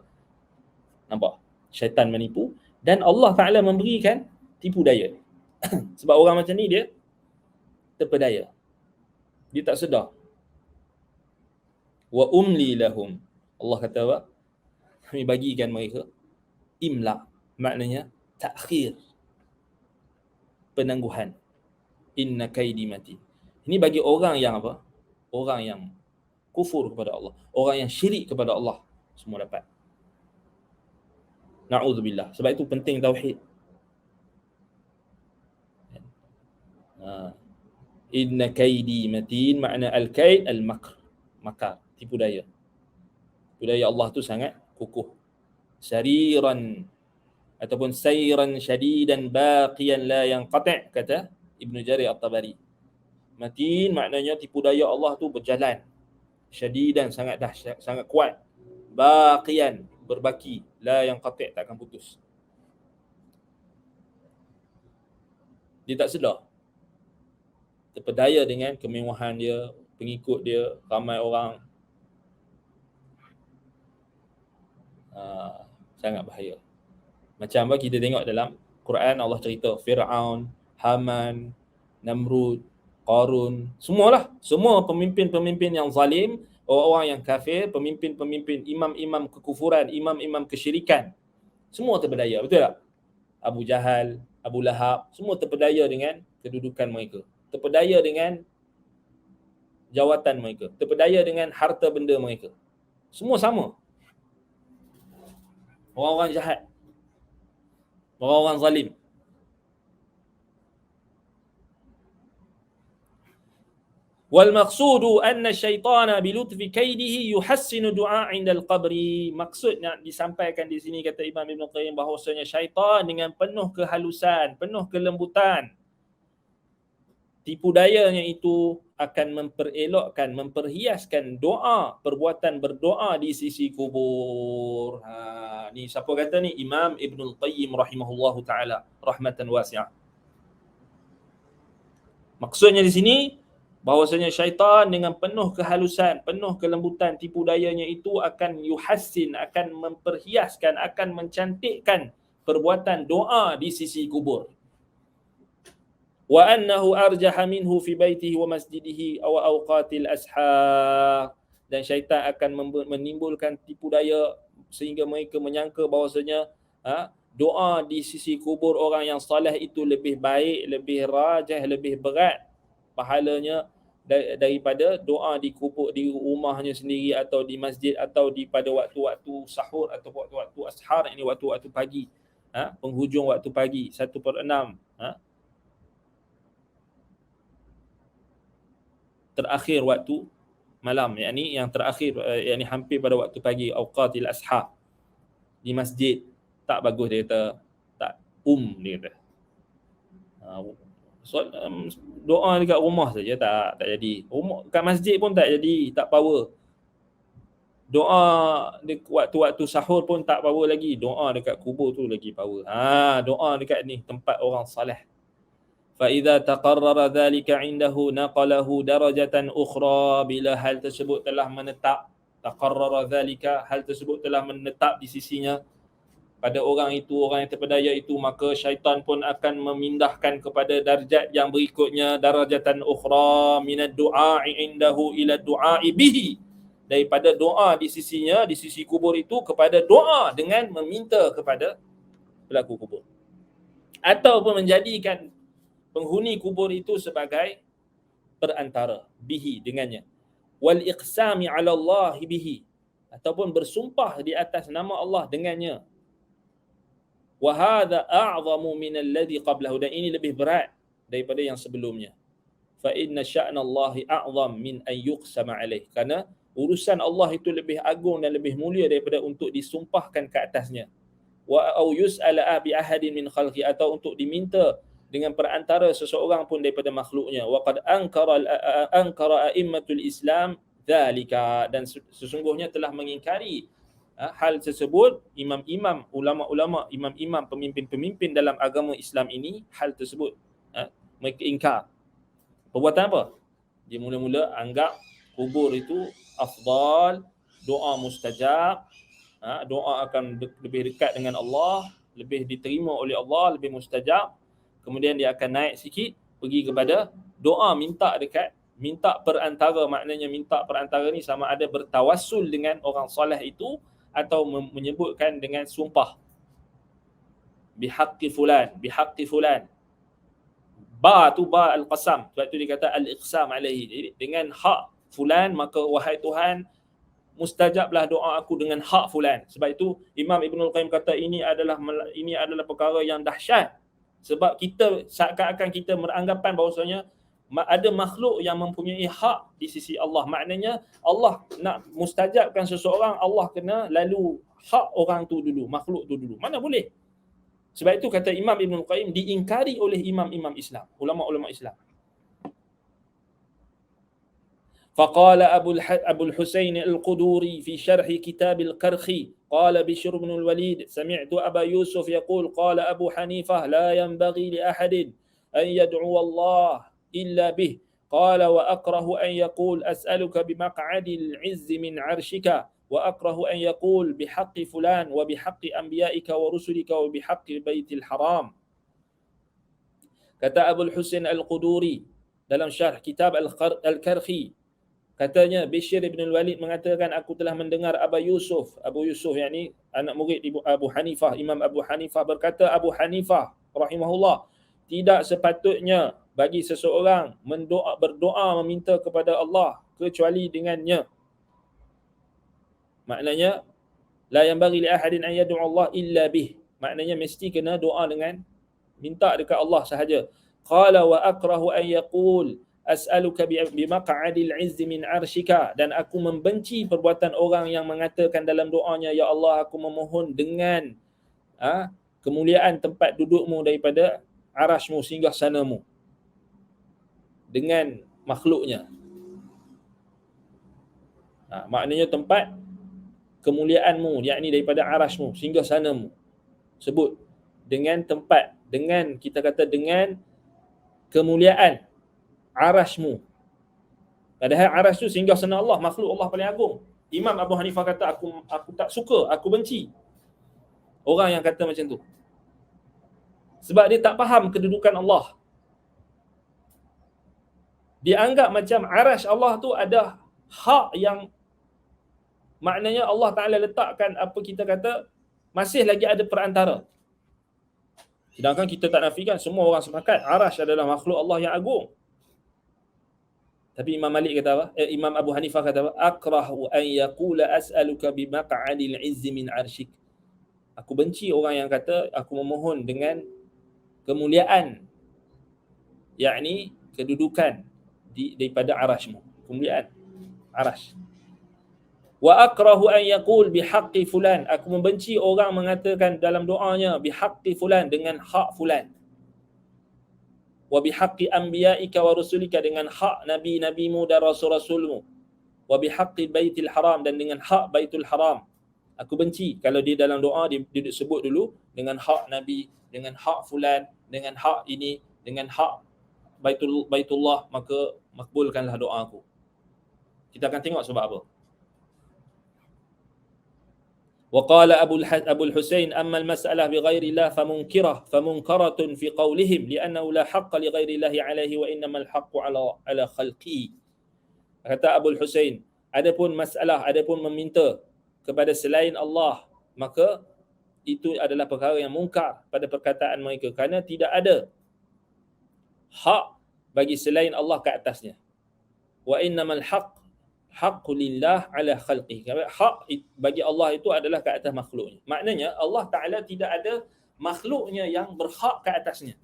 Nampak? Syaitan menipu dan Allah Ta'ala memberikan tipu daya. Sebab orang macam ni dia terpedaya. Dia tak sedar. Wa umli lahum. Allah kata apa? Kami bagikan mereka imla, maknanya takhir, penangguhan. Inna kaidi matin. Ini bagi orang yang apa? Orang yang kufur kepada Allah, orang yang syirik kepada Allah, semua dapat. Na'udzubillah. Sebab itu penting tauhid. Inna kaidi matin, makna al-kaid al-makr, makar, tipu daya. Tipu daya Allah tu sangat kukuh. Sariran ataupun sayran syadidan baqiyan la yanqati', kata Ibnu Jarir At-Tabari. Matin maknanya tipu daya Allah tu berjalan, syadidan sangat dahsyat, sangat kuat, baqiyan berbaki, la yanqati', takkan putus. Dia tak sedar, terpedaya dengan kemewahan dia, pengikut dia, ramai orang. Sangat bahaya. Macam apa kita tengok dalam Quran, Allah cerita Fir'aun, Haman, Namrud, Qarun, semualah, semua pemimpin-pemimpin yang zalim, orang-orang yang kafir, pemimpin-pemimpin, imam-imam kekufuran, imam-imam kesyirikan, semua terpedaya, betul tak? Abu Jahal, Abu Lahab, semua terpedaya dengan kedudukan mereka, terpedaya dengan jawatan mereka, terpedaya dengan harta benda mereka. Semua sama. Orang-orang jahat, orang-orang zalim. Wal maqsudu anna syaitana bi lutfi kaidihi yuhassinu du'a 'inda al-qabri. Maksud nak disampaikan di sini, kata Imam Ibn Qayyim, bahawasanya syaitan dengan penuh kehalusan, penuh kelembutan, tipu dayanya itu akan memperelokkan, memperhiaskan doa, perbuatan berdoa di sisi kubur. Ni siapa kata ni? Imam Ibn Qayyim rahimahullahu ta'ala rahmatan wasi'ah. Maksudnya di sini bahawasanya syaitan dengan penuh kehalusan, penuh kelembutan, tipu dayanya itu akan yuhassin, akan memperhiaskan, akan mencantikkan perbuatan doa di sisi kubur. Wa annahu arjaha minhu fi baitihi wa masjidihi aw awqatil ashar. Dan syaitan akan menimbulkan tipu daya sehingga mereka menyangka bahawasanya doa di sisi kubur orang yang soleh itu lebih baik, lebih rajah, lebih berat pahalanya daripada doa di kubur, di rumahnya sendiri atau di masjid atau di pada waktu-waktu sahur atau waktu-waktu ashar, ini waktu-waktu pagi, penghujung waktu pagi 1/6. terakhir waktu malam, yakni yang terakhir, yakni hampir pada waktu pagi, auqatil ashar di masjid. Tak bagus, dia kata. Tak, dia kata. Doa dekat rumah saja tak jadi. Rumah kat masjid pun tak jadi, tak power. Doa waktu-waktu sahur pun tak power lagi. Doa dekat kubur tu lagi power. Doa dekat ni tempat orang saleh. Fa idza taqarrara dhalika 'indahu naqalahu darajatan ukhra, bila hal tersebut telah menetap, taqarrara dhalika, hal tersebut telah menetap di sisinya pada orang itu, orang yang terpedaya itu, maka syaitan pun akan memindahkan kepada darjat yang berikutnya, darajatan ukhra minad du'a'i indahu ila du'a'i bihi, daripada doa di sisinya, di sisi kubur itu, kepada doa dengan meminta kepada pelaku kubur, ataupun menjadikan penghuni kubur itu sebagai perantara bihi, dengannya, wal iqsami 'ala Allah bihi, ataupun bersumpah di atas nama Allah dengannya. Wa hadha a'zamu min alladhi qablahu, dan ini lebih berat daripada yang sebelumnya. Fa inna sya'na Allahi a'zam min an yuqsama alaih, kerana urusan Allah itu lebih agung dan lebih mulia daripada untuk disumpahkan ke atasnya. Wa au yus'ala bi ahadin min khalqi, atau untuk diminta dengan perantara seseorang pun daripada makhluknya. Wa qad ankara a'immatul Islam dzalika, dan sesungguhnya telah mengingkari hal tersebut imam-imam, ulama-ulama, imam-imam, pemimpin-pemimpin dalam agama Islam ini, hal tersebut mereka ingkar. Perbuatan apa? Dia mula-mula anggap kubur itu afdal, doa mustajab, doa akan lebih dekat dengan Allah, lebih diterima oleh Allah, lebih mustajab. Kemudian dia akan naik sikit, pergi kepada doa minta perantara. Maknanya minta perantara ni sama ada bertawassul dengan orang soleh itu, atau menyebutkan dengan sumpah, bihaqqi fulan. Ba tu ba al-qasam, sebab tu dia kata al-iqsam alaihi. Jadi dengan hak fulan, maka wahai Tuhan, mustajablah doa aku dengan hak fulan. Sebab itu Imam Ibnul Qayyim kata ini adalah perkara yang dahsyat, sebab kita seakan-akan kita beranggapan bahawasanya ada makhluk yang mempunyai hak di sisi Allah. Maknanya Allah nak mustajabkan seseorang, Allah kena lalu hak orang tu dulu, makhluk tu dulu. Mana boleh? Sebab itu kata Imam Ibn Qayyim, diingkari oleh imam-imam Islam, ulama-ulama Islam. فقال أبو الحسين القدوري في شرح كتاب الكرخي قال بشر بن الوليد سمعت أبا يوسف يقول قال أبو حنيفة لا ينبغي لأحد أن يدعو الله إلا به قال وأكره أن يقول أسألك بمقعد العز من عرشك وأكره أن يقول بحق فلان وبحق أنبيائك ورسلك وبحق بيت الحرام. Kata Abu Husain Al-Quduri dalam syarh kitab Al-Karkhi, katanya Bishr bin Walid mengatakan, aku telah mendengar Abu Yusuf yakni anak murid Abu Hanifah, Imam Abu Hanifah, berkata, Abu Hanifah rahimahullah, tidak sepatutnya bagi seseorang berdoa meminta kepada Allah kecuali dengannya. Maknanya la yanbaghi li ahadin an yad'u Allah illa bih. Maknanya mesti kena doa dengan minta dekat Allah sahaja. Qala wa akrahu an yaqul as'aluka bimaq'adil 'izzi min 'arsyika, dan aku membenci perbuatan orang yang mengatakan dalam doanya, ya Allah, aku memohon dengan kemuliaan tempat dudukmu daripada arasmu singgah sanamu, dengan makhluknya. Maknanya tempat kemuliaanmu, yakni daripada arasmu singgah sanamu, sebut dengan tempat, dengan kita kata dengan kemuliaan arasmu. Padahal aras tu singgah sana Allah, makhluk Allah paling agung. Imam Abu Hanifah kata, aku tak suka, aku benci orang yang kata macam tu, sebab dia tak faham kedudukan Allah. Dia anggap macam aras Allah tu ada hak yang maknanya Allah Ta'ala letakkan, apa kita kata, masih lagi ada perantara. Sedangkan kita tak nafikan, semua orang sepakat aras adalah makhluk Allah yang agung. Tapi Imam Malik kata apa? Imam Abu Hanifah kata apa? Akrahu an yaqula as'aluka bimaq'adil 'izzi min 'arsyik. Aku benci orang yang kata aku memohon dengan kemuliaan, yakni kedudukan daripada arasmu. kemuliaan arash. Wa akrahu an yaqul bihaqqi fulan, aku membenci orang mengatakan dalam doanya bihaqqi fulan, dengan hak fulan. Wa bihaqqi anbiya'ika wa rusulika, dengan hak nabi-nabimu dan rasul-rasulmu. Wa bihaqqi baitil haram, dan dengan hak baitul haram. Aku benci kalau dia dalam doa dia sebut dulu dengan hak nabi, dengan hak fulan, dengan hak ini, dengan hak baitullah, maka makbulkanlah doa aku. Kita akan tengok sebab apa. وقال أبو الحسين أما المسألة بغير الله فمنكرة في قولهم لأنه لا حق لغير الله عليه وإنما الحق على خلقه. Kata Abu Hussein, adapun masalah, adapun meminta kepada selain Allah, maka itu adalah perkara yang mungkar pada perkataan mereka, kerana tidak ada hak bagi selain Allah ke atasnya. Wa innamal haqqu lillah ala khalqihi. Hak bagi Allah itu adalah ke atas makhluknya. Maknanya Allah Ta'ala tidak ada makhluknya yang berhak ke atasnya.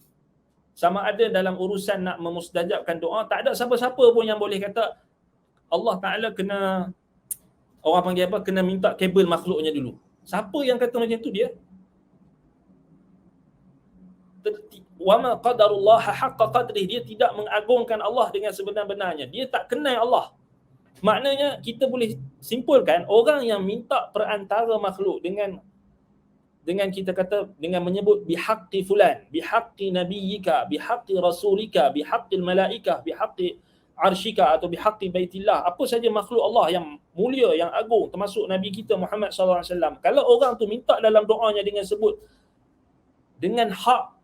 Sama ada dalam urusan nak memustajabkan doa, tak ada siapa-siapa pun yang boleh kata Allah Ta'ala kena, orang panggil apa, kena minta kabel makhluknya dulu. Siapa yang kata macam tu? Dia wama qadarullah haqqa qadrih, dia tidak mengagungkan Allah dengan sebenar-benarnya. Dia tak kenal Allah. Maknanya kita boleh simpulkan orang yang minta perantara makhluk dengan kita kata, dengan menyebut bihaqqi fulan, bihaqqi nabiyyika, bihaqqi rasulika, bihaqqil malaikah, bihaqqi arshika, atau bihaqqi baitillah, apa saja makhluk Allah yang mulia, yang agung, termasuk Nabi kita Muhammad SAW. Kalau orang tu minta dalam doanya dengan sebut dengan hak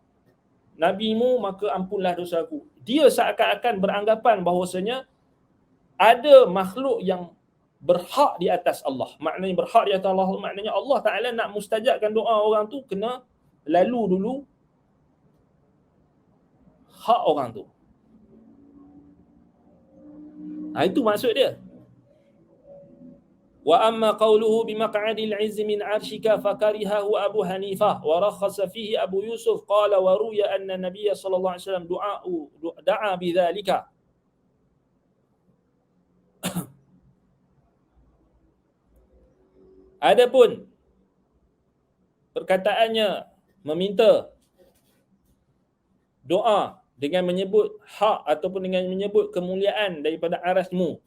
nabimu, maka ampunlah dosaku, dia seakan-akan beranggapan bahawasanya ada makhluk yang berhak di atas Allah. Maknanya berhak di atas Allah, maknanya Allah Ta'ala nak mustajabkan doa orang tu, kena lalu dulu hak orang tu. Itu maksud dia. Wa amma qawluhu bimaq'adil 'izz min 'arshika fakarihahu Abu Hanifah wa rakhasa fihi Abu Yusuf qala wa ruya anna Nabiy sallallahu alaihi wasallam da'a bidzalika. Adapun perkataannya meminta doa dengan menyebut hak ataupun dengan menyebut kemuliaan daripada arasmu,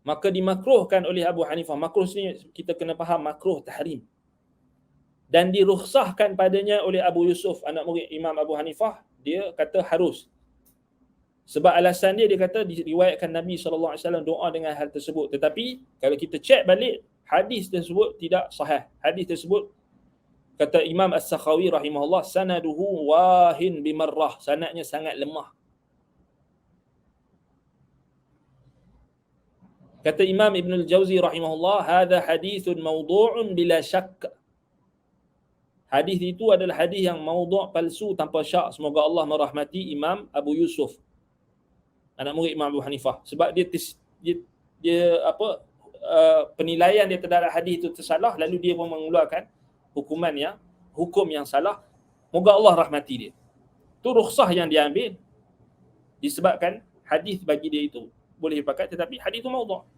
maka dimakruhkan oleh Abu Hanifah. Makruh ni kita kena faham, makruh tahrim. Dan dirukhsahkan padanya oleh Abu Yusuf, anak murid Imam Abu Hanifah. Dia kata harus. Sebab alasan dia kata diriwayatkan Nabi SAW doa dengan hal tersebut. Tetapi kalau kita cek balik, hadis tersebut tidak sahih. Hadis tersebut, kata Imam As-Sakhawi rahimahullah, sanaduhu wahin bimarrah, sanadnya sangat lemah. Kata Imam Ibn al-Jawzi rahimahullah, hadha hadithun mawdu'un bila syak. Hadis itu adalah hadis yang maudhu', palsu, tanpa syak. Semoga Allah merahmati Imam Abu Yusuf, anak murid Imam Abu Hanifah. Sebab dia penilaian dia terhadap hadis itu tersalah, lalu dia pun mengeluarkan hukum yang salah. Moga Allah rahmati dia. Itu rukhsah yang dia ambil disebabkan hadis bagi dia itu boleh dipakai, tetapi hadis itu maudhu'.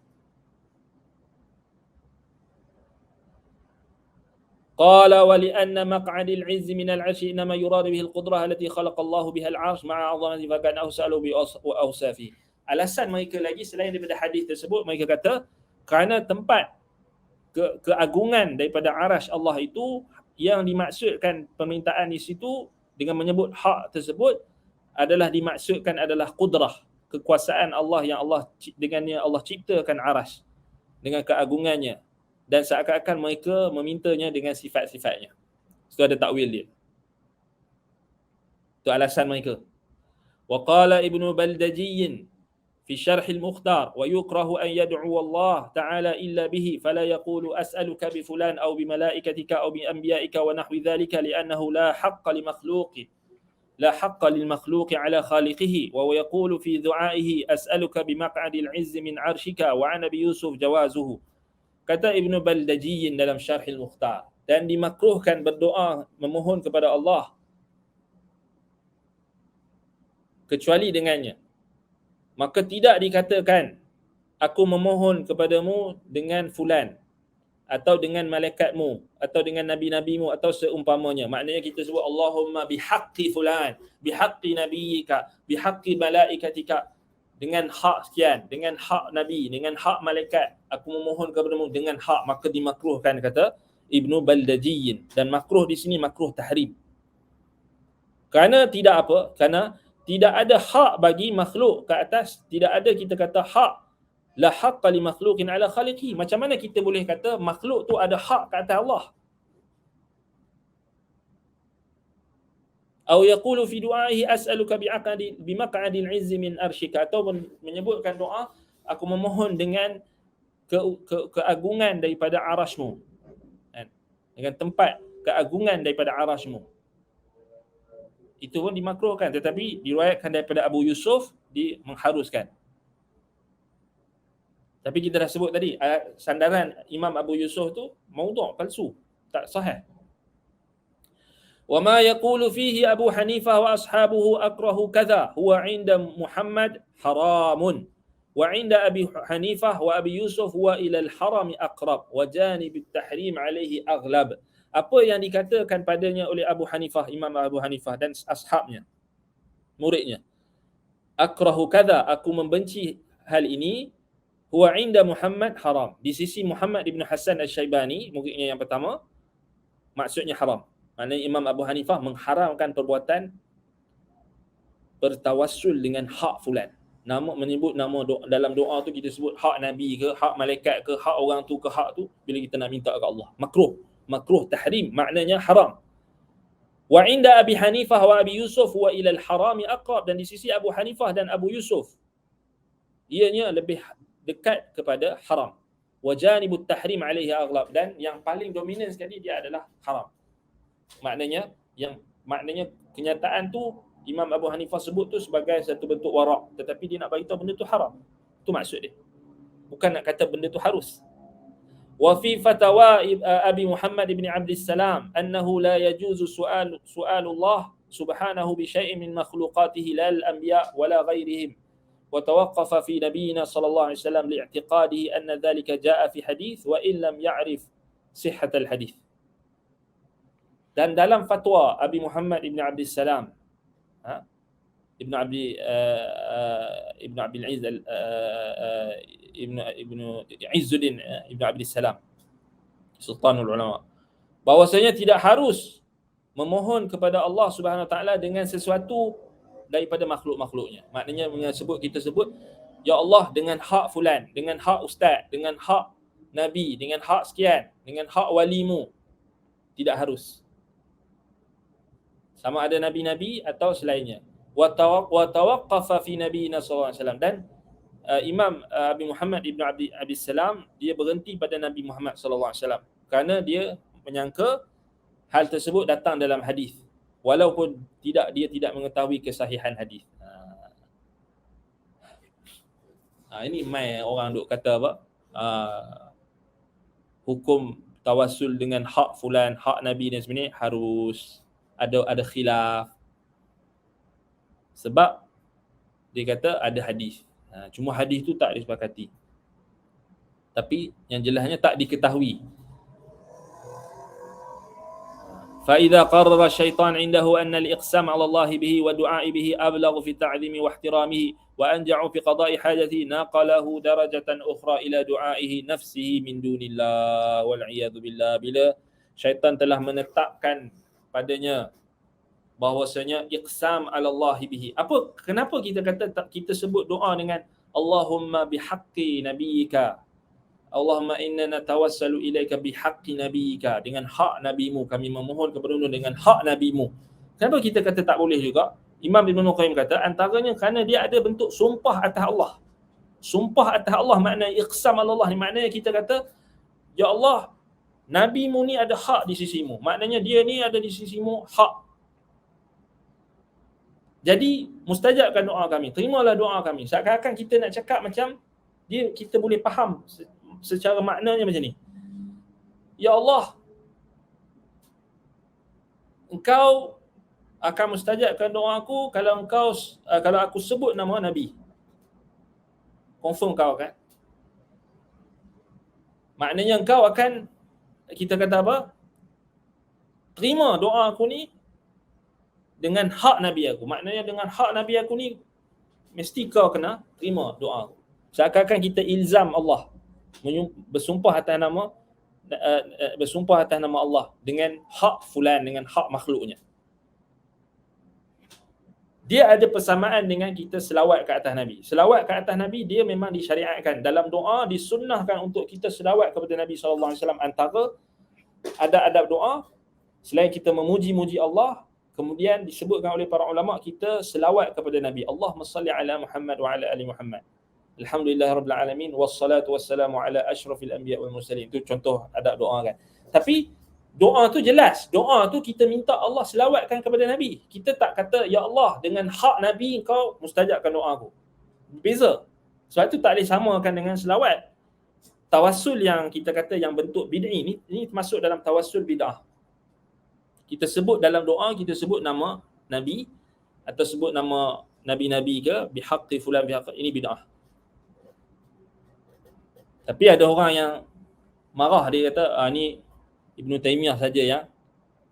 Qala wa li anna maq'adil 'izz min al-'arsh inma yurad bihi al-qudrah allati khalaqa Allah biha al-'arsh ma'a 'azamati fa kana awsalu bi awsafi. Alasan mereka lagi selain daripada hadis tersebut, mereka kata kerana tempat keagungan daripada arasy Allah itu, yang dimaksudkan permintaan di situ dengan menyebut hak tersebut adalah dimaksudkan adalah qudrah, kekuasaan Allah yang dengannya Allah ciptakan arasy dengan keagungannya, dan seakan-akan mereka memintanya dengan sifat-sifatnya. Itu ada takwil dia. Itu alasan mereka. Wa qala Ibnu Baldaji fi Syarh al-Mukhtar, wa yukrahu an yad'u Allah ta'ala illa bihi fala yaqulu as'aluka bi fulan aw bi malaikatika aw bi anbiya'ika wa nahwi dhalika li'annahu la haqqa li makhluqi la haqqa lil makhluqi 'ala khaliqihi, wa yaqulu fi du'a'ihi as'aluka bi maq'adil 'izz min 'arshika wa 'an Nabi Yusuf jawazuhu. Kata Ibnu Baldaji dalam Syarh al-Mukhtar, dan dimakruhkan berdoa memohon kepada Allah kecuali dengannya. maka tidak dikatakan aku memohon kepadamu dengan fulan atau dengan malaikatmu atau dengan nabi-nabimu atau seumpamanya. Maknanya kita sebut Allahumma bihaqqi fulan, bihaqqi nabiyyika, bihaqqi malaikatika, dengan hak sekian, dengan hak nabi, dengan hak malaikat, aku memohon kepadamu dengan hak, maka dimakruhkan, kata Ibnu Baldajiyin. Dan makruh di sini makruh tahrim. Kerana tidak apa? Kerana tidak ada hak bagi makhluk ke atas, tidak ada kita kata hak la haqqa li makhluqin ala khaliqi. Macam mana kita boleh kata makhluk tu ada hak ke atas Allah? Atau yaqulu fi du'aihi as'aluka bimaq'adil 'izzi min arsyika, atau menyebutkan doa aku memohon dengan keagungan daripada arasmu, kan? Dengan tempat keagungan daripada arasmu. Itu pun dimakruhkan, tetapi diriwayatkan daripada Abu Yusuf mengharuskan. Tapi kita dah sebut tadi, sandaran Imam Abu Yusuf tu maudhu', palsu, tak sahih. Wa ma yaqulu fihi Abu Hanifah wa ashabuhu akrahu kadha huwa 'inda Muhammad haramun wa 'inda Abi Hanifah wa Abi Yusuf huwa ila al-harami aqrab wa janib at-tahrim 'alayhi aghlab. Apa yang dikatakan padanya oleh Abu Hanifah, Imam Abu Hanifah dan ashabnya, muridnya, akrahu kadha, aku membenci hal ini, huwa 'inda Muhammad haram, di sisi Muhammad ibn Hasan al-Syaibani, muridnya yang pertama, maksudnya haram. Maknanya Imam Abu Hanifah mengharamkan perbuatan bertawassul dengan hak fulan. Nama menyebut nama dalam doa tu kita sebut hak Nabi ke, hak malaikat ke, hak orang tu ke, hak tu bila kita nak minta ke Allah. Makruh. Makruh tahrim, maknanya haram. Wa 'inda Abi Hanifah wa Abi Yusuf wa ila al-harami aqrab, dan di sisi Abu Hanifah dan Abu Yusuf ianya lebih dekat kepada haram. Wa janibut tahrim 'alaihi aghlab, dan yang paling dominan sekali dia adalah haram. Maknanya kenyataan tu Imam Abu Hanifah sebut tu sebagai satu bentuk warak, tetapi dia nak bagi tahu benda tu haram. Tu maksud dia. Bukan nak kata benda tu harus. Wa fi fatawa Abi Muhammad ibn Abdus Salam annahu la yajuzu su'alullah subhanahu bi syai'in min makhluqatihi la al-anbiya wala ghairihim. Wa tawaqqafa fi nabiyyina sallallahu alaihi wasallam li'tiqadihi anna dhalika jaa'a fi hadith wa in lam ya'rif sihhat al-hadith. Dan dalam fatwa Abi Muhammad ibn Abdus Salam, Ibn Abdul Aziz Ibn Izzuddin Ibn Abdus Salam, Sultanul Ulama, bahwasanya tidak harus memohon kepada Allah Subhanahu Wa Taala dengan sesuatu daripada makhluk-makhluknya. Maknanya kita sebut ya Allah dengan hak fulan, dengan hak ustaz, dengan hak nabi, dengan hak sekian, dengan hak walimu. Tidak harus. Sama ada nabi-nabi atau selainnya. Wa tawaqqafa fi nabiyina sallallahu alaihi wasallam, dan Imam Abi Muhammad ibn Abdus Salam dia berhenti pada Nabi Muhammad sallallahu alaihi wasallam kerana dia menyangka hal tersebut datang dalam hadis walaupun dia tidak mengetahui kesahihan hadis. Ini mai orang duk kata apa? Hukum tawassul dengan hak fulan, hak nabi dan sebagainya harus ada khilaf. Sebab dia kata ada hadis. Cuma hadis tu tak disepakati. Tapi yang jelasnya tak diketahui. فإذا قرر الشيطان عنده أن الإقسام على الله به ودعاء به أبلغ في التعظيم واحترامه وأنجع في قضاء حاجته ناقله درجة أخرى إلى دعائه نفسه من دون الله والعياذ بالله. Bila syaitan telah menetapkan padanya bahwasanya iqsam ala Allah bihi. Kenapa kita kata kita sebut doa dengan Allahumma bihaqqi nabiyyika, Allahumma inna natawassalu ilaika bihaqqi nabiyyika, dengan hak nabimu kami memohon kepadamu dengan hak nabimu. Kenapa kita kata tak boleh juga? Imam Ibn Qayyim kata antaranya kerana dia ada bentuk sumpah atas Allah. Sumpah atas Allah maknanya iqsam ala Allah ni maknanya kita kata ya Allah, nabimu ni ada hak di sisimu. Maknanya dia ni ada di sisimu hak. Jadi mustajabkan doa kami, terimalah doa kami. Seakan-akan kita nak cakap macam kita boleh faham secara maknanya macam ni. Ya Allah, Engkau akan mustajabkan doa aku kalau aku sebut nama Nabi. Confirm kau akan. Maknanya kau akan, kita kata apa? Terima doa aku ni dengan hak Nabi aku. Maknanya dengan hak Nabi aku ni, mesti kau kena terima doa aku. Seakan-akan kita ilzam Allah. Bersumpah atas nama bersumpah atas nama Allah dengan hak fulan, dengan hak makhluknya. Dia ada persamaan dengan kita selawat ke atas Nabi. Selawat ke atas Nabi dia memang disyariatkan. Dalam doa disunnahkan untuk kita selawat kepada Nabi SAW. Antara ada adab doa, selain kita memuji-muji Allah, kemudian disebutkan oleh para ulama kita selawat kepada Nabi. Allahumma salli ala Muhammad wa ala ali Muhammad. Alhamdulillahirabbil alamin wassalatu wassalamu ala asyrafil anbiya wal mursalin. Itu contoh adab doa kan. Tapi doa tu jelas. Doa tu kita minta Allah selawatkan kepada Nabi. Kita tak kata ya Allah dengan hak Nabi kau mustajabkan doa aku. Beza. Sebab tu tak boleh samakan dengan selawat. Tawassul yang kita kata yang bentuk bid'i ini masuk dalam tawassul bid'ah. Kita sebut dalam doa, kita sebut nama Nabi atau sebut nama Nabi-Nabi ke bihaqqi fulan bihaqqi, ini bid'ah. Tapi ada orang yang marah, dia kata ni Ibn Taymiyah saja yang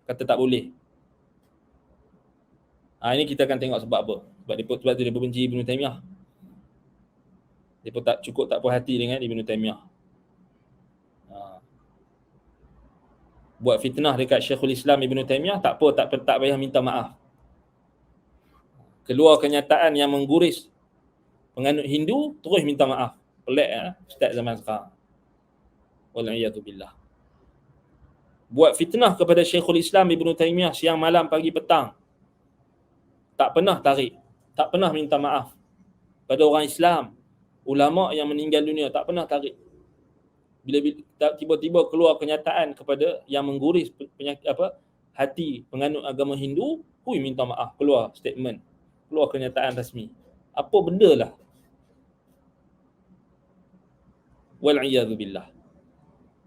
kata tak boleh. Ini kita akan tengok sebab apa. Sebab tu dia benci Ibn Taymiyah. Dia pun tak puas hati dengan Ibn Taymiyah. Buat fitnah dekat Syekhul Islam Ibn Taymiyah, tak payah minta maaf. Keluar kenyataan yang mengguris penganut Hindu, terus minta maaf. Pelik ustaz zaman sekarang. Wal'iyadzubillah. Buat fitnah kepada Syekhul Islam Ibn Taymiyah siang malam pagi petang. Tak pernah tarik, tak pernah minta maaf pada orang Islam, ulama yang meninggal dunia, tak pernah tarik. Bila tiba-tiba keluar kenyataan kepada yang mengguris hati penganut agama Hindu, minta maaf, keluar statement, keluar kenyataan rasmi. Apa benda lah. Wal'iyadzubillah.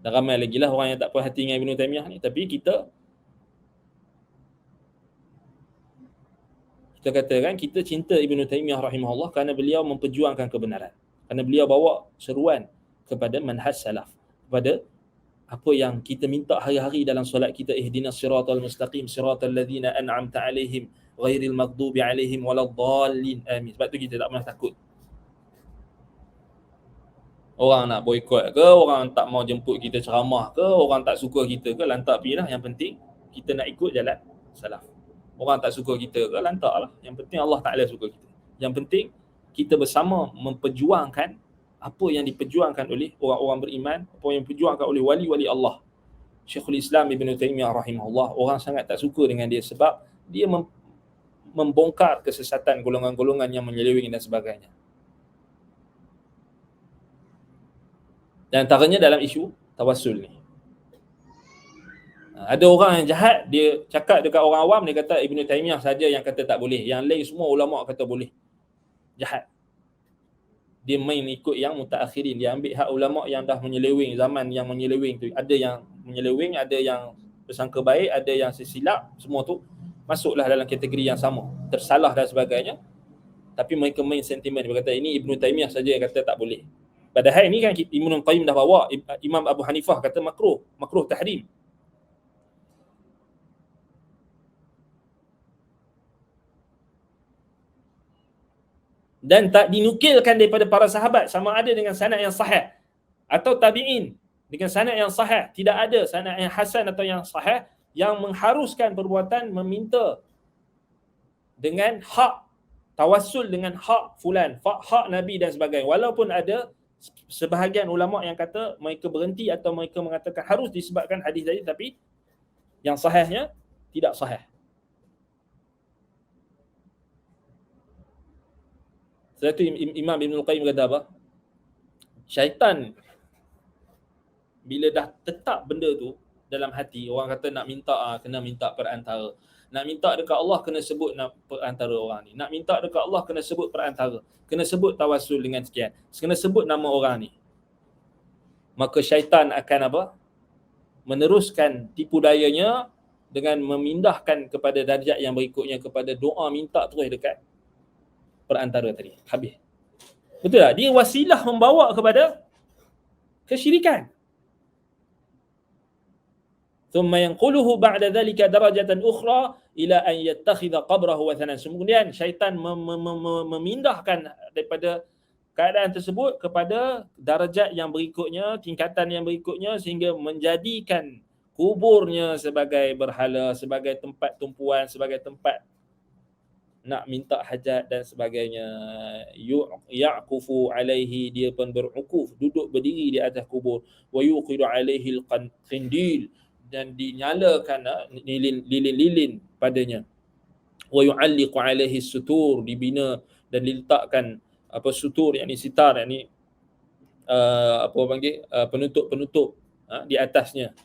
Dan ramai lagi lah orang yang tak puas hati dengan Ibn Taymiyah ni. Tapi kita katakan kita cinta Ibn Taymiyah rahimahullah kerana beliau memperjuangkan kebenaran. Kerana beliau bawa seruan kepada manhaj salaf, kepada apa yang kita minta hari-hari dalam solat kita, ihdinas siratal mustaqim siratal ladzina an'amta alaihim ghairil maghdubi alaihim waladdallin amin. Sebab tu kita tak pernah takut. Orang nak boikot ke, orang tak mau jemput kita ceramah ke, orang tak suka kita ke, lantak pergi lah. Yang penting kita nak ikut jalan salaf. Orang tak suka kita ke, lantak lah. Yang penting Allah Ta'ala suka kita. Yang penting kita bersama memperjuangkan apa yang diperjuangkan oleh orang-orang beriman, apa yang diperjuangkan oleh wali-wali Allah. Syekhul Islam Ibn Taymiyah rahimahullah, orang sangat tak suka dengan dia sebab dia membongkar kesesatan golongan-golongan yang menyeleweng dan sebagainya. Dan antaranya dalam isu tawassul ni. Ada orang yang jahat, dia cakap dekat orang awam, dia kata Ibn Taymiyah saja yang kata tak boleh, yang lain semua ulama kata boleh. Jahat. Dia main ikut yang mutaakhirin, dia ambil hak ulama yang dah menyeleweng, zaman yang menyeleweng tu. Ada yang menyeleweng, ada yang bersangka baik, ada yang sesilap, semua tu masuklah dalam kategori yang sama, tersalah dan sebagainya. Tapi mereka main sentimen, dia kata ini Ibn Taymiyah saja yang kata tak boleh. Padahal ini kan Ibn Qayyim dah bawa, Imam Abu Hanifah kata makruh tahrim. Dan tak dinukilkan daripada para sahabat, sama ada dengan sanad yang sahih atau tabi'in dengan sanad yang sahih. Tidak ada sanad yang hasan atau yang sahih yang mengharuskan perbuatan meminta dengan hak tawassul, dengan hak fulan, hak Nabi dan sebagainya. Walaupun ada sebahagian ulama yang kata mereka berhenti atau mereka mengatakan harus disebabkan hadis tadi, tapi yang sahihnya tidak sahih. Sebab itu Imam Ibn Qayyim kata apa? Syaitan bila dah tetap benda tu dalam hati, orang kata nak minta kena minta perantara. Nak minta dekat Allah kena sebut perantara orang ni. Nak minta dekat Allah kena sebut perantara. Kena sebut tawassul dengan sekian. Kena sebut nama orang ni. Maka syaitan akan apa? Meneruskan tipu dayanya dengan memindahkan kepada darjat yang berikutnya, kepada doa minta terus dekat perantara tadi. Habis. Betul tak? Dia wasilah membawa kepada kesyirikan. ثم ينقله بعد ذلك درجة أخرى إلى أن يتخذ قبره وثنا. Kemudian syaitan memindahkan daripada keadaan tersebut kepada darjat yang berikutnya, tingkatan yang berikutnya, sehingga menjadikan kuburnya sebagai berhala, sebagai tempat tumpuan, sebagai tempat nak minta hajat dan sebagainya. Ya'kufu alaihi, dia pun berukuf, duduk berdiri di atas kubur. Wa yuqidu alaihi al-qindil, dan dinyalakan lilin-lilin padanya. Wa yu'alliqu alaihi sutur, dibina dan diletakkan apa sutur, yakni sitar, yakni apa panggil penutup-penutup di atasnya.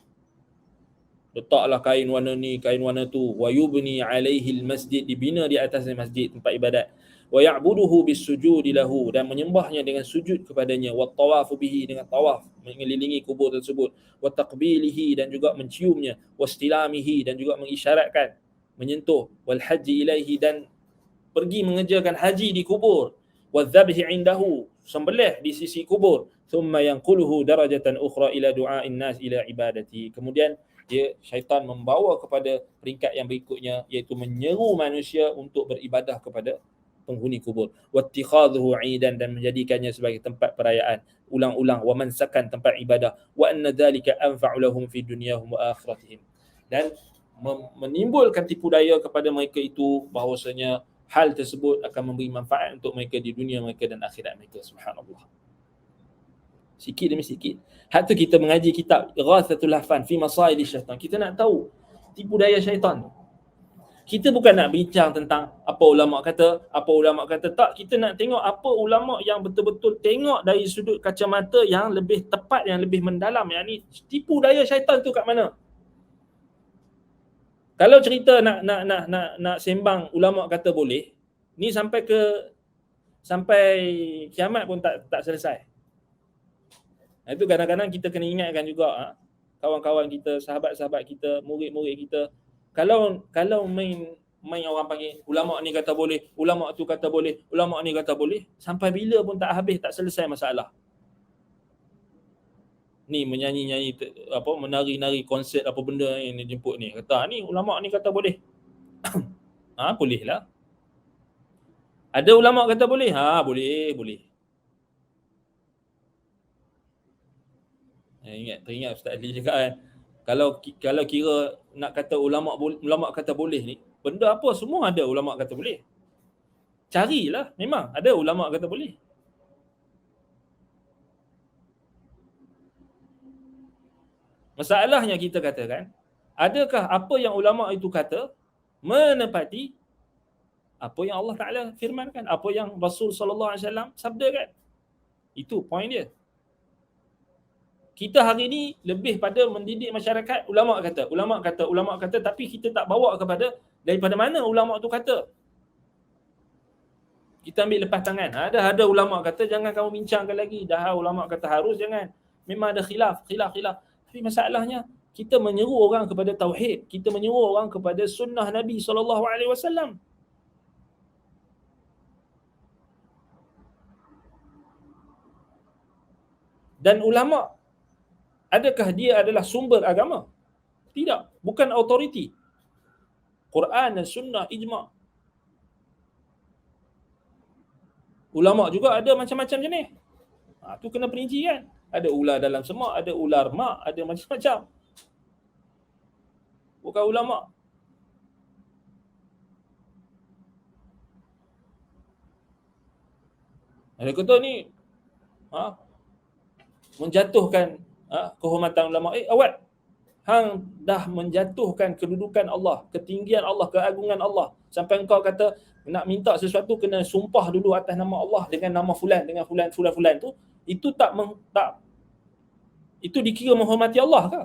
Letaklah kain warna ni, kain warna tu. Wa yubni alaihi almasjid, dibina di atasnya masjid, tempat ibadat. Wa ya'buduhu bisujudi lahu, dan menyembahnya dengan sujud kepadanya. Wa tawafu bihi, dengan tawaf mengelilingi kubur tersebut. Wa taqbilihi, dan juga menciumnya. Wa istilamihi, dan juga mengisyaratkan, menyentuh. Wal haji ilaihi, dan pergi mengerjakan haji di kubur. Wa dzabhi indahu, sembelih di sisi kubur. Thumma yanquluhu darajatan ukhra ila du'a'in nas ila ibadati. Kemudian syaitan membawa kepada peringkat yang berikutnya, iaitu menyeru manusia untuk beribadah kepada penghuni kubur. Wattikhadhuhu 'idan, dan menjadikannya sebagai tempat perayaan ulang-ulang. Wa mansakan, tempat ibadah. Wa anna dzalika anfa'u lahum fi dunyahum wa akhiratihim, dan menimbulkan tipu daya kepada mereka itu bahawasanya hal tersebut akan memberi manfaat untuk mereka di dunia mereka dan akhirat mereka. Subhanallah. Sikit demi sikit. Hak tu kita mengaji kitab Ighathatul Lahfan fi Masaili Syaitan. Kita nak tahu tipu daya syaitan. Kita bukan nak bincang tentang apa ulama kata, apa ulama kata. Tak, kita nak tengok apa ulama yang betul-betul tengok dari sudut kacamata yang lebih tepat, yang lebih mendalam. Yang ni tipu daya syaitan tu kat mana? Kalau cerita nak sembang ulama kata boleh, ni sampai kiamat pun tak selesai. Itu kadang-kadang kita kena ingatkan juga kawan-kawan kita, sahabat-sahabat kita, murid-murid kita. Kalau main orang panggil ulama ni kata boleh, ulama tu kata boleh, ulama ni kata boleh, sampai bila pun tak habis, tak selesai masalah. Ni menyanyi-nyanyi apa, menari-nari konsert apa benda yang jemput ni, kata ni ulama ni kata boleh. Boleh lah. Ada ulama kata boleh? Boleh. Teringat Ustaz Ali cakap kan, kalau kira nak kata ulama kata boleh ni, benda apa semua ada ulama kata boleh. Carilah, memang ada ulama kata boleh. Masalahnya kita katakan, adakah apa yang ulama itu kata menepati apa yang Allah Ta'ala firmankan, apa yang Rasul sallallahu alaihi wasallam sabdakan? Itu poin dia. Kita hari ni lebih pada mendidik masyarakat, ulama kata, tapi kita tak bawa kepada daripada mana ulama tu kata. Kita ambil lepas tangan. Ada ulama kata jangan kamu bincangkan lagi. Dah ulama kata harus, jangan. Memang ada khilaf. Tapi masalahnya kita menyeru orang kepada tauhid, kita menyeru orang kepada sunnah Nabi SAW. Dan ulama, adakah dia adalah sumber agama? Tidak, bukan autoriti. Quran dan sunnah, ijma'. Ulama juga ada macam-macam jenis. Tu kena perinci kan. Ada ular dalam semak, ada ular mak, ada macam-macam. Bukan ulama. Ada kata ni menjatuhkan kehormatan ulama. Awak hang dah menjatuhkan kedudukan Allah, ketinggian Allah, keagungan Allah, sampai engkau kata nak minta sesuatu kena sumpah dulu atas nama Allah dengan nama fulan, dengan fulan tu, itu itu dikira menghormati Allah ke?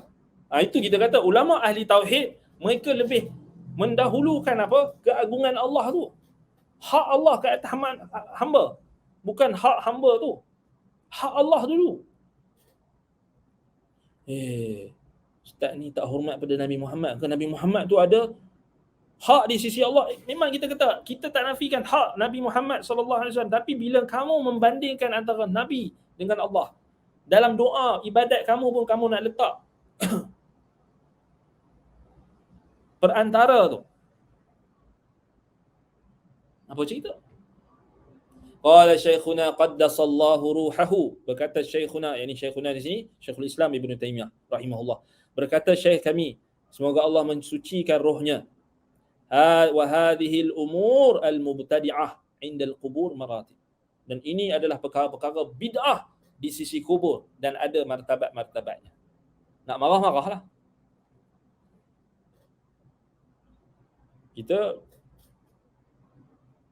Itu kita kata ulama ahli tauhid, mereka lebih mendahulukan apa? Keagungan Allah tu. Hak Allah ke atas hamba. Bukan hak hamba tu. Hak Allah dulu. Ustaz ni tak hormat pada Nabi Muhammad. Ke Nabi Muhammad tu ada hak di sisi Allah. Memang kita kata, kita tak nafikan hak Nabi Muhammad SAW, tapi bila kamu membandingkan antara Nabi dengan Allah, dalam doa, ibadat kamu pun kamu nak letak perantara tu, apa cerita? Qala Syekhuna qaddasallahu ruhahu, berkata Syekhuna, yakni Syekhuna di sini Syekhul Islam Ibn Taimiyah rahimahullah, berkata Syekh kami, semoga Allah mensucikan rohnya, wa hadhihi al-umur al-mubtadi'ah 'inda al-qubur maratib, dan ini adalah perkara-perkara bid'ah di sisi kubur dan ada martabat-martabatnya. Nak marah-marahlah. Kita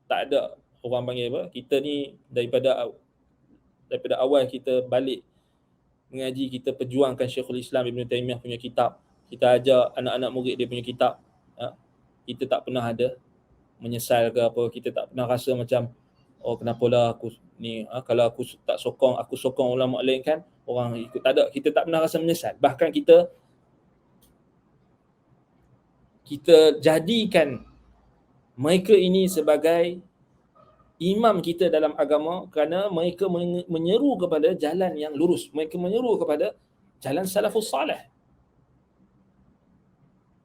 tak ada orang panggil apa, kita ni daripada awal kita balik mengaji, kita perjuangkan Syekhul Islam Ibn Taimiyah punya kitab, kita ajar anak-anak murid dia punya kitab. Kita tak pernah ada menyesal ke apa, kita tak pernah rasa macam oh kenapalah aku ni, kalau aku tak sokong, aku sokong ulama lain kan orang ikut, tak ada. Kita tak pernah rasa menyesal. Bahkan kita jadikan mereka ini sebagai imam kita dalam agama kerana mereka menyeru kepada jalan yang lurus, mereka menyeru kepada jalan salafus salih.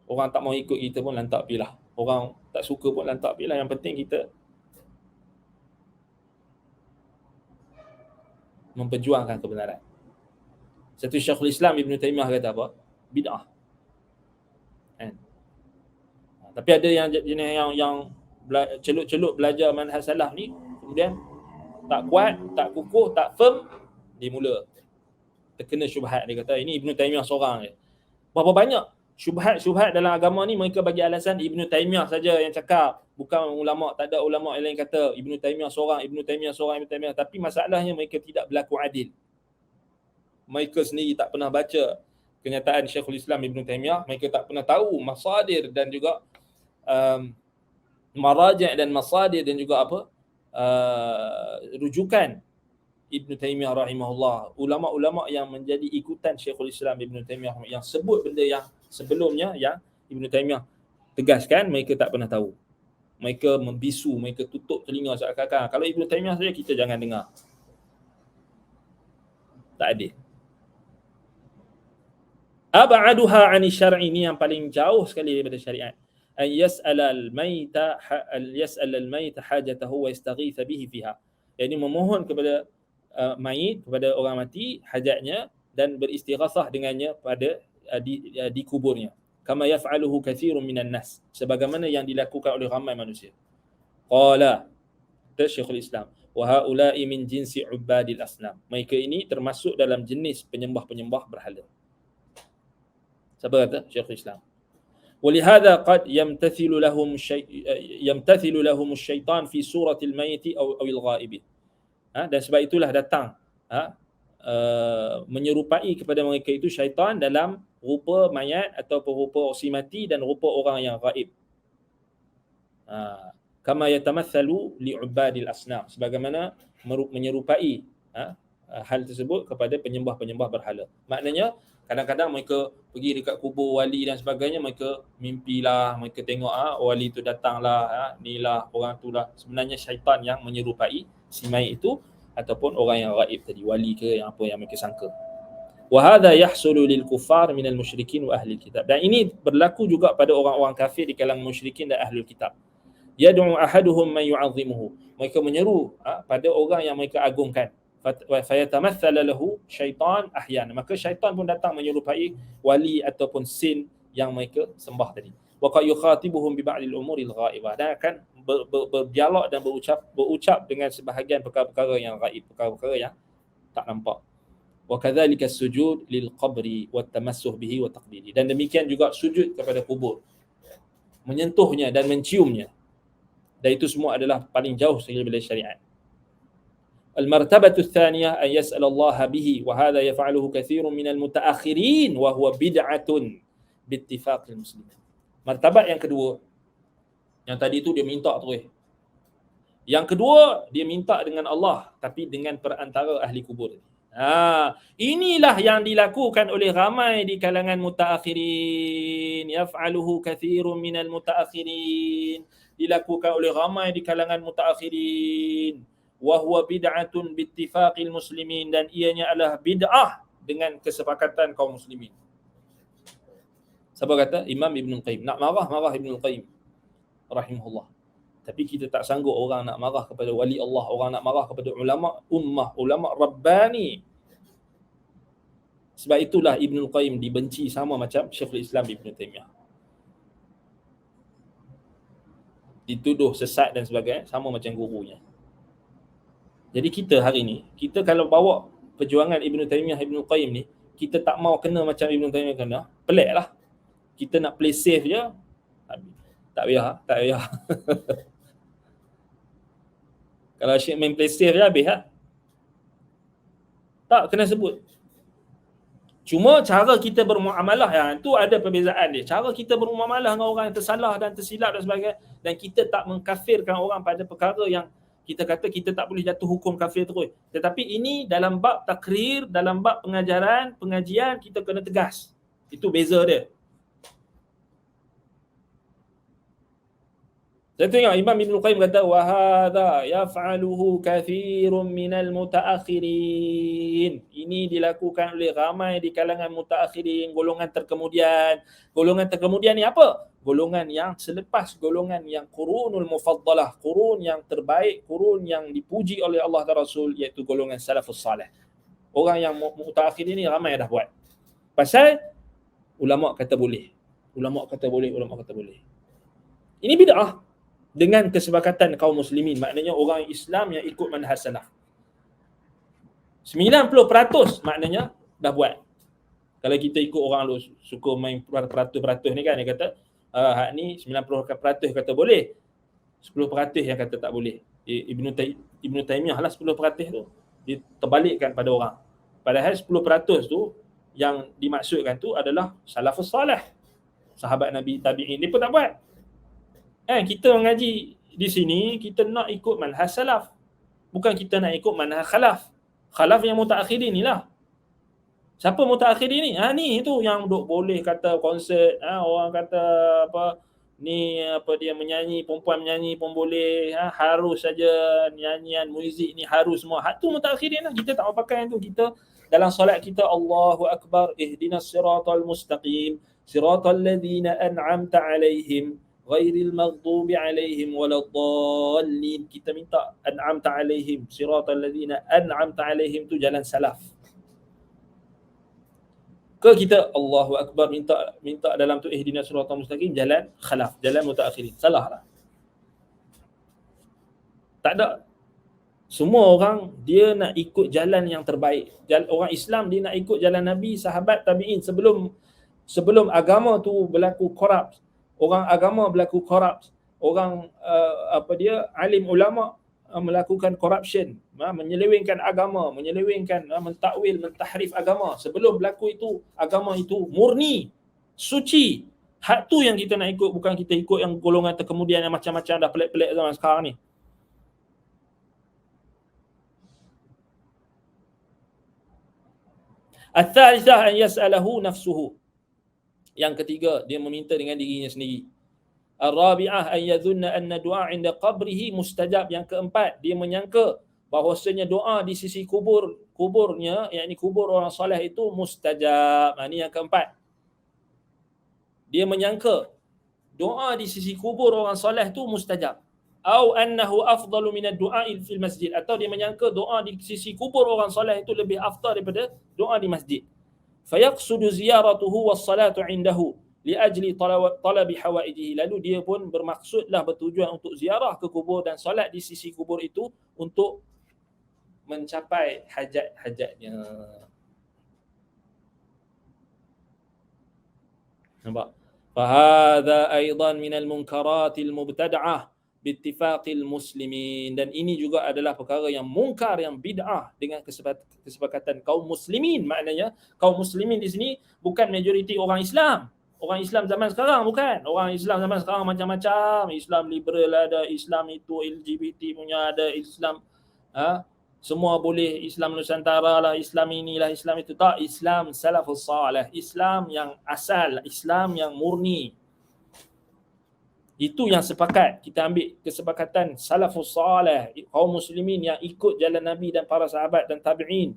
Orang tak mau ikut kita pun lantak pilah, orang tak suka pun lantak pilah, yang penting kita memperjuangkan kebenaran. Satu Syekhul Islam Ibn Taimiyah kata apa? Bid'ah. Kan? Tapi ada yang celup-celup belajar manhaj salaf ni, kemudian tak kuat, tak kukuh, tak firm, dia mula terkena syubhat. Dia kata ini Ibn Taimiyah seorang je. Berapa banyak syubhat dalam agama ni mereka bagi alasan Ibn Taimiyah saja yang cakap, bukan ulama, tak ada ulama yang lain kata Ibn Taimiyah seorang, Ibn Taimiyah seorang, Ibn Taimiyah. Tapi masalahnya mereka tidak berlaku adil. Mereka sendiri tak pernah baca kenyataan Syekhul Islam Ibn Taimiyah, mereka tak pernah tahu masadir dan juga maraja' dan masadir dan juga apa rujukan Ibn Taimiyah rahimahullah, ulama-ulama yang menjadi ikutan Syekhul Islam Ibn Taimiyah yang sebut benda yang sebelumnya yang Ibn Taimiyah tegaskan, mereka tak pernah tahu. Mereka membisu, mereka tutup telinga seakan-akan kalau Ibn Taimiyah saja kita jangan dengar. Tak adil. Ab'aduha 'ani syar'i, ini yang paling jauh sekali daripada syariat. An yas'ala al-mayta hajatahu wa yastaghitha bihi fiha. Jadi memohon kepada mayit, kepada orang mati hajatnya dan beristighatsah dengannya pada di kuburnya. Kama yaf'aluhu katsirun minan nas, sebagaimana yang dilakukan oleh ramai manusia. Qala Syekhul Islam, wa haula'i min jinsi ubadil asnam. Mereka ini termasuk dalam jenis penyembah-penyembah berhala. Siapa kata? Syekhul Islam. ولهذا قد يمتثل لهم الشيطان في سورة الميت أو الغائب. Dan sebab itulah datang menyerupai kepada mereka itu syaitan dalam rupa mayat ataupun rupa si mati dan rupa orang yang gaib. Kama yatamathalu li'ubadil asnam, sebagaimana menyerupai hal tersebut kepada penyembah-penyembah berhala. Maknanya kadang-kadang mereka pergi dekat kubur wali dan sebagainya, mereka mimpilah, mereka tengok wali tu datanglah, inilah orang tu lah. Sebenarnya syaitan yang menyerupai si mayit itu ataupun orang yang gaib tadi, wali ke yang apa yang mereka sangka. Wa hadha yahsulu lil kuffar minal musyrikin wa ahli kitab. Dan ini berlaku juga pada orang-orang kafir di kalangan musyrikin dan ahli kitab. Yad'u ahaduhum man yu'azzimuhu. Mereka menyeru pada orang yang mereka agungkan. Fayatamathala lahu syaitan ahyan, maka syaitan pun datang menyerupai wali ataupun sin yang mereka sembah tadi. Wa qad yukhatibuhum bi ba'dil umuril ghaibah, dan akan berdialog dan berucap dengan sebahagian perkara-perkara yang gaib, perkara-perkara yang tak nampak. Wa kadzalika sujud lil qabri wat tamassuh bihi wa taqbili, dan demikian juga sujud kepada kubur, menyentuhnya dan menciumnya, dan itu semua adalah paling jauh sekali dari syariat. Al-martabatu tsaniyah an yas'ala Allah bihi, wa hadha yaf'aluhu katsirun minal mutaakhirin wa huwa bid'atun biittifaqil muslimin. Martabat yang kedua, yang tadi tu dia minta terus. Yang kedua, dia minta dengan Allah tapi dengan perantara ahli kubur. Inilah yang dilakukan oleh ramai di kalangan mutaakhirin. Yaf'aluhu kathirun minal mutaakhirin. Dilakukan oleh ramai di kalangan mutaakhirin. Wa huwa bid'atun bittifaqil muslimin, dan ianya adalah bid'ah dengan kesepakatan kaum muslimin. Siapa kata? Imam Ibn Qayyim. Nak marah Ibn Qayyim rahimahullah. Tapi kita tak sanggup orang nak marah kepada wali Allah, orang nak marah kepada ulama ummah, ulama Rabbani. Sebab itulah Ibn Qayyim dibenci sama macam Syekhul Islam Ibn Taymiyah. Dituduh sesat dan sebagainya, sama macam gurunya. Jadi kita hari ni, kita kalau bawa perjuangan Ibn Taymiyah, Ibn Qayyim ni, kita tak mau kena macam Ibn Taymiyah kena, pelik lah. Kita nak play safe je, tak payah. Kalau Syekh main play safe je habis lah. Tak kena sebut. Cuma cara kita bermuamalah, tu ada perbezaan dia. Cara kita bermuamalah dengan orang yang tersalah dan tersilap dan sebagainya, dan kita tak mengkafirkan orang pada perkara yang kita kata kita tak boleh jatuh hukum kafir terus. Tetapi ini dalam bab takrir, dalam bab pengajaran, pengajian, kita kena tegas. Itu beza dia. Saya tengok Imam Ibn Qayyim kata wa hadha yaf'aluhu kathirun minal mutaakhirin. Ini dilakukan oleh ramai di kalangan mutaakhirin, golongan terkemudian. Golongan terkemudian ni apa? Golongan yang selepas golongan yang qurunul mufaddalah, qurun yang terbaik, qurun yang dipuji oleh Allah dan Rasul, iaitu golongan salafus salih. Orang yang mutaakhirin ni ramai dah buat. Pasal ulama kata boleh. Ulama kata boleh. Ini bid'ah dengan kesepakatan kaum muslimin, maknanya orang Islam yang ikut manhaj salaf. 90% maknanya dah buat. Kalau kita ikut orang lu suka main peratus ni kan, dia kata hak ni 90% kata boleh, 10% yang kata tak boleh. Ibn Taymiyah lah 10% tu dia terbalikkan pada orang. Padahal 10% tu yang dimaksudkan tu adalah salafus salih, sahabat Nabi, tabi'in. Dia pun tak buat. Kita mengaji di sini, kita nak ikut manhaj salaf. Bukan kita nak ikut manhaj khalaf. Khalaf yang mutaakhirin ni lah. Siapa mutaakhirin ni? Ni tu yang duk boleh kata konsert, orang kata apa ni, apa dia menyanyi, perempuan menyanyi pun boleh, harus saja nyanyian muzik ni harus semua. Hak tu mutaakhirin lah. Kita tak mau pakai yang tu. Kita dalam solat kita Allahu akbar, ihdinas siratal mustaqim, siratal ladzina an'amta alaihim ghairil maghdubi alaihim waladdallin. Kita minta an'amta alaihim, siratal ladzina an'amta alaihim tu jalan salaf. Ke kita Allahu akbar minta dalam tu ihdinas siratal mustaqim jalan khalaf, jalan mutaakhirin. Salah lah. Tak ada. Semua orang dia nak ikut jalan yang terbaik. Orang Islam dia nak ikut jalan Nabi, sahabat, tabi'in sebelum agama tu berlaku korup. Orang agama berlaku korup, orang alim ulama melakukan corruption, menyelewengkan agama, mentakwil, mentahrif agama. Sebelum berlaku itu, agama itu murni, suci. Hak tu yang kita nak ikut, bukan kita ikut yang golongan terkemudian yang macam-macam dah pelik-pelik zaman sekarang ni. Al-thalithah an yas'alahu nafsuhu. Yang ketiga, dia meminta dengan dirinya sendiri. Al-rabi'ah an yadhunna anna du'a 'inda qabrihi mustajab. Yang keempat, dia menyangka bahawasanya doa di sisi kuburnya, yakni kubur orang soleh itu mustajab. Ini yang keempat. Dia menyangka doa di sisi kubur orang soleh itu mustajab. Au annahu afdalu min ad-du'a fil masjid. Atau dia menyangka doa di sisi kubur orang soleh itu lebih afdal daripada doa di masjid. Fayaqsudu ziyaratuhu was-salatu 'indahu liajli talabi hawaijihi. Lalu dia pun bermaksudlah, bertujuan untuk ziarah ke kubur dan solat di sisi kubur itu untuk mencapai hajat-hajatnya. Nampak? Fahadha aidan minal munkaratil mubtada'ah bittifaqil muslimin. Dan ini juga adalah perkara yang mungkar, yang bid'ah dengan kesepakatan kaum muslimin. Maknanya kaum muslimin di sini bukan majoriti orang Islam. Orang Islam zaman sekarang bukan. Orang Islam zaman sekarang macam-macam. Islam liberal ada, Islam itu LGBT punya ada, Islam semua boleh Islam Nusantara lah, Islam inilah, Islam itu. Tak, Islam salafus salih, Islam yang asal, Islam yang murni. Itu yang sepakat. Kita ambil kesepakatan salafus salih, kaum muslimin yang ikut jalan Nabi dan para sahabat dan tabi'in.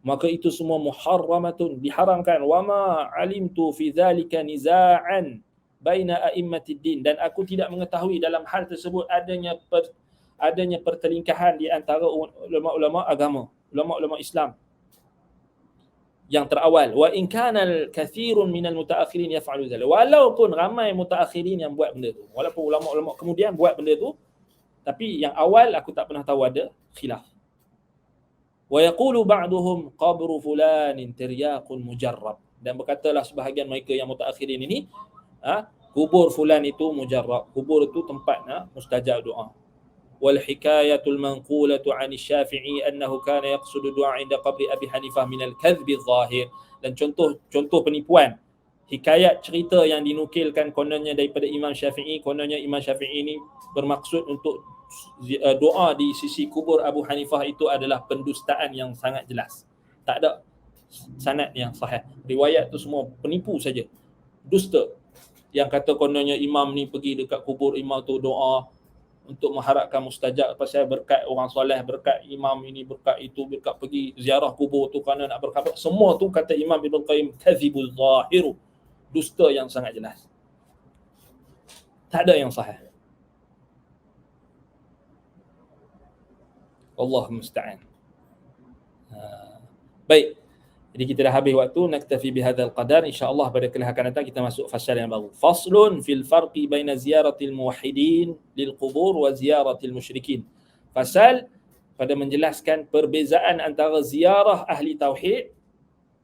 Maka itu semua muharramatun, diharamkan. Wa ma alimtu fi dhalika niza'an baina a'immatid din, dan aku tidak mengetahui dalam hal tersebut adanya pertelingkahan di antara ulama-ulama agama, ulama-ulama Islam yang terawal. Wa in kana al-kathirun minal mutaakhirin yaf'alu dzalik, walaupun ramai mutaakhirin yang buat benda tu, walaupun ulama-ulama kemudian buat benda tu, tapi yang awal aku tak pernah tahu ada khilaf. Wa yaqulu ba'duhum qabru fulanin tiryaqun mujarrab, dan berkatalah sebahagian mereka yang mutaakhirin ini, kubur fulan itu mujarrab, kubur itu tempat mustajab doa. Wal hikayatul manqulatu 'an Syafi'i annahu kana yaqsudu du'a 'inda qabri Abi Hanifah min al-kadhib adh-dhahir, dan contoh penipuan, hikayat cerita yang dinukilkan kononnya daripada Imam Syafi'i, kononnya Imam Syafi'i ini bermaksud untuk doa di sisi kubur Abu Hanifah itu adalah pendustaan yang sangat jelas. Tak ada sanad yang sahih. Riwayat tu semua penipu saja, dusta. Yang kata kononnya imam ni pergi dekat kubur imam tu doa untuk mengharapkan mustajab pasal berkat orang soleh, berkat imam ini, berkat itu, berkat pergi ziarah kubur tu kerana nak berkat. Semua tu kata Imam Ibn Qayyim kadhibul zahiru, dusta yang sangat jelas. Tak ada yang sahih. Allah musta'an. Baik. Jadi kita dah habis waktu, naktafi bihadzal qadar. Insya-Allah pada kuliah akan datang kita masuk fasal yang baru. Faslun fil farqi baina ziyaratil muwahhidin lil qubur wa ziyaratil musyrikin. Fasal pada menjelaskan perbezaan antara ziarah ahli tauhid,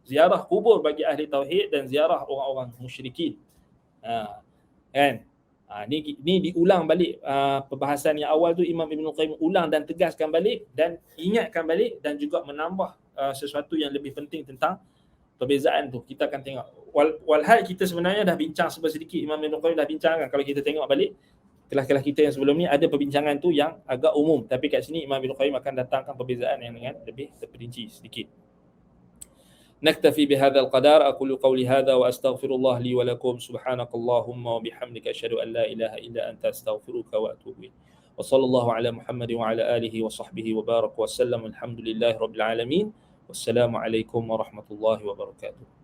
ziarah kubur bagi ahli tauhid, dan ziarah orang-orang musyrikin. Kan? Ni diulang balik perbahasan yang awal tu Imam Ibn Qayyim ulang dan tegaskan balik dan ingatkan balik, dan juga menambah sesuatu yang lebih penting tentang perbezaan tu. Kita akan tengok walhal kita sebenarnya dah bincang sedikit, Imam Ibn Qayyim dah bincang kan. Kalau kita tengok balik kelas-kelas kita yang sebelum ni ada perbincangan tu yang agak umum, tapi kat sini Imam Ibn Qayyim akan datangkan perbezaan yang dengan lebih terperinci sedikit. نكتفي بهذا القدر. أقول قولي هذا وأستغفر الله لي ولكم. سبحانك اللهم وبحمدك أشهد أن لا إله إلا أنت أستغفرك وأتوب إليك. وصلى الله على محمد وعلى آله وصحبه وبارك وسلم. الحمد لله رب العالمين. والسلام عليكم ورحمة الله وبركاته.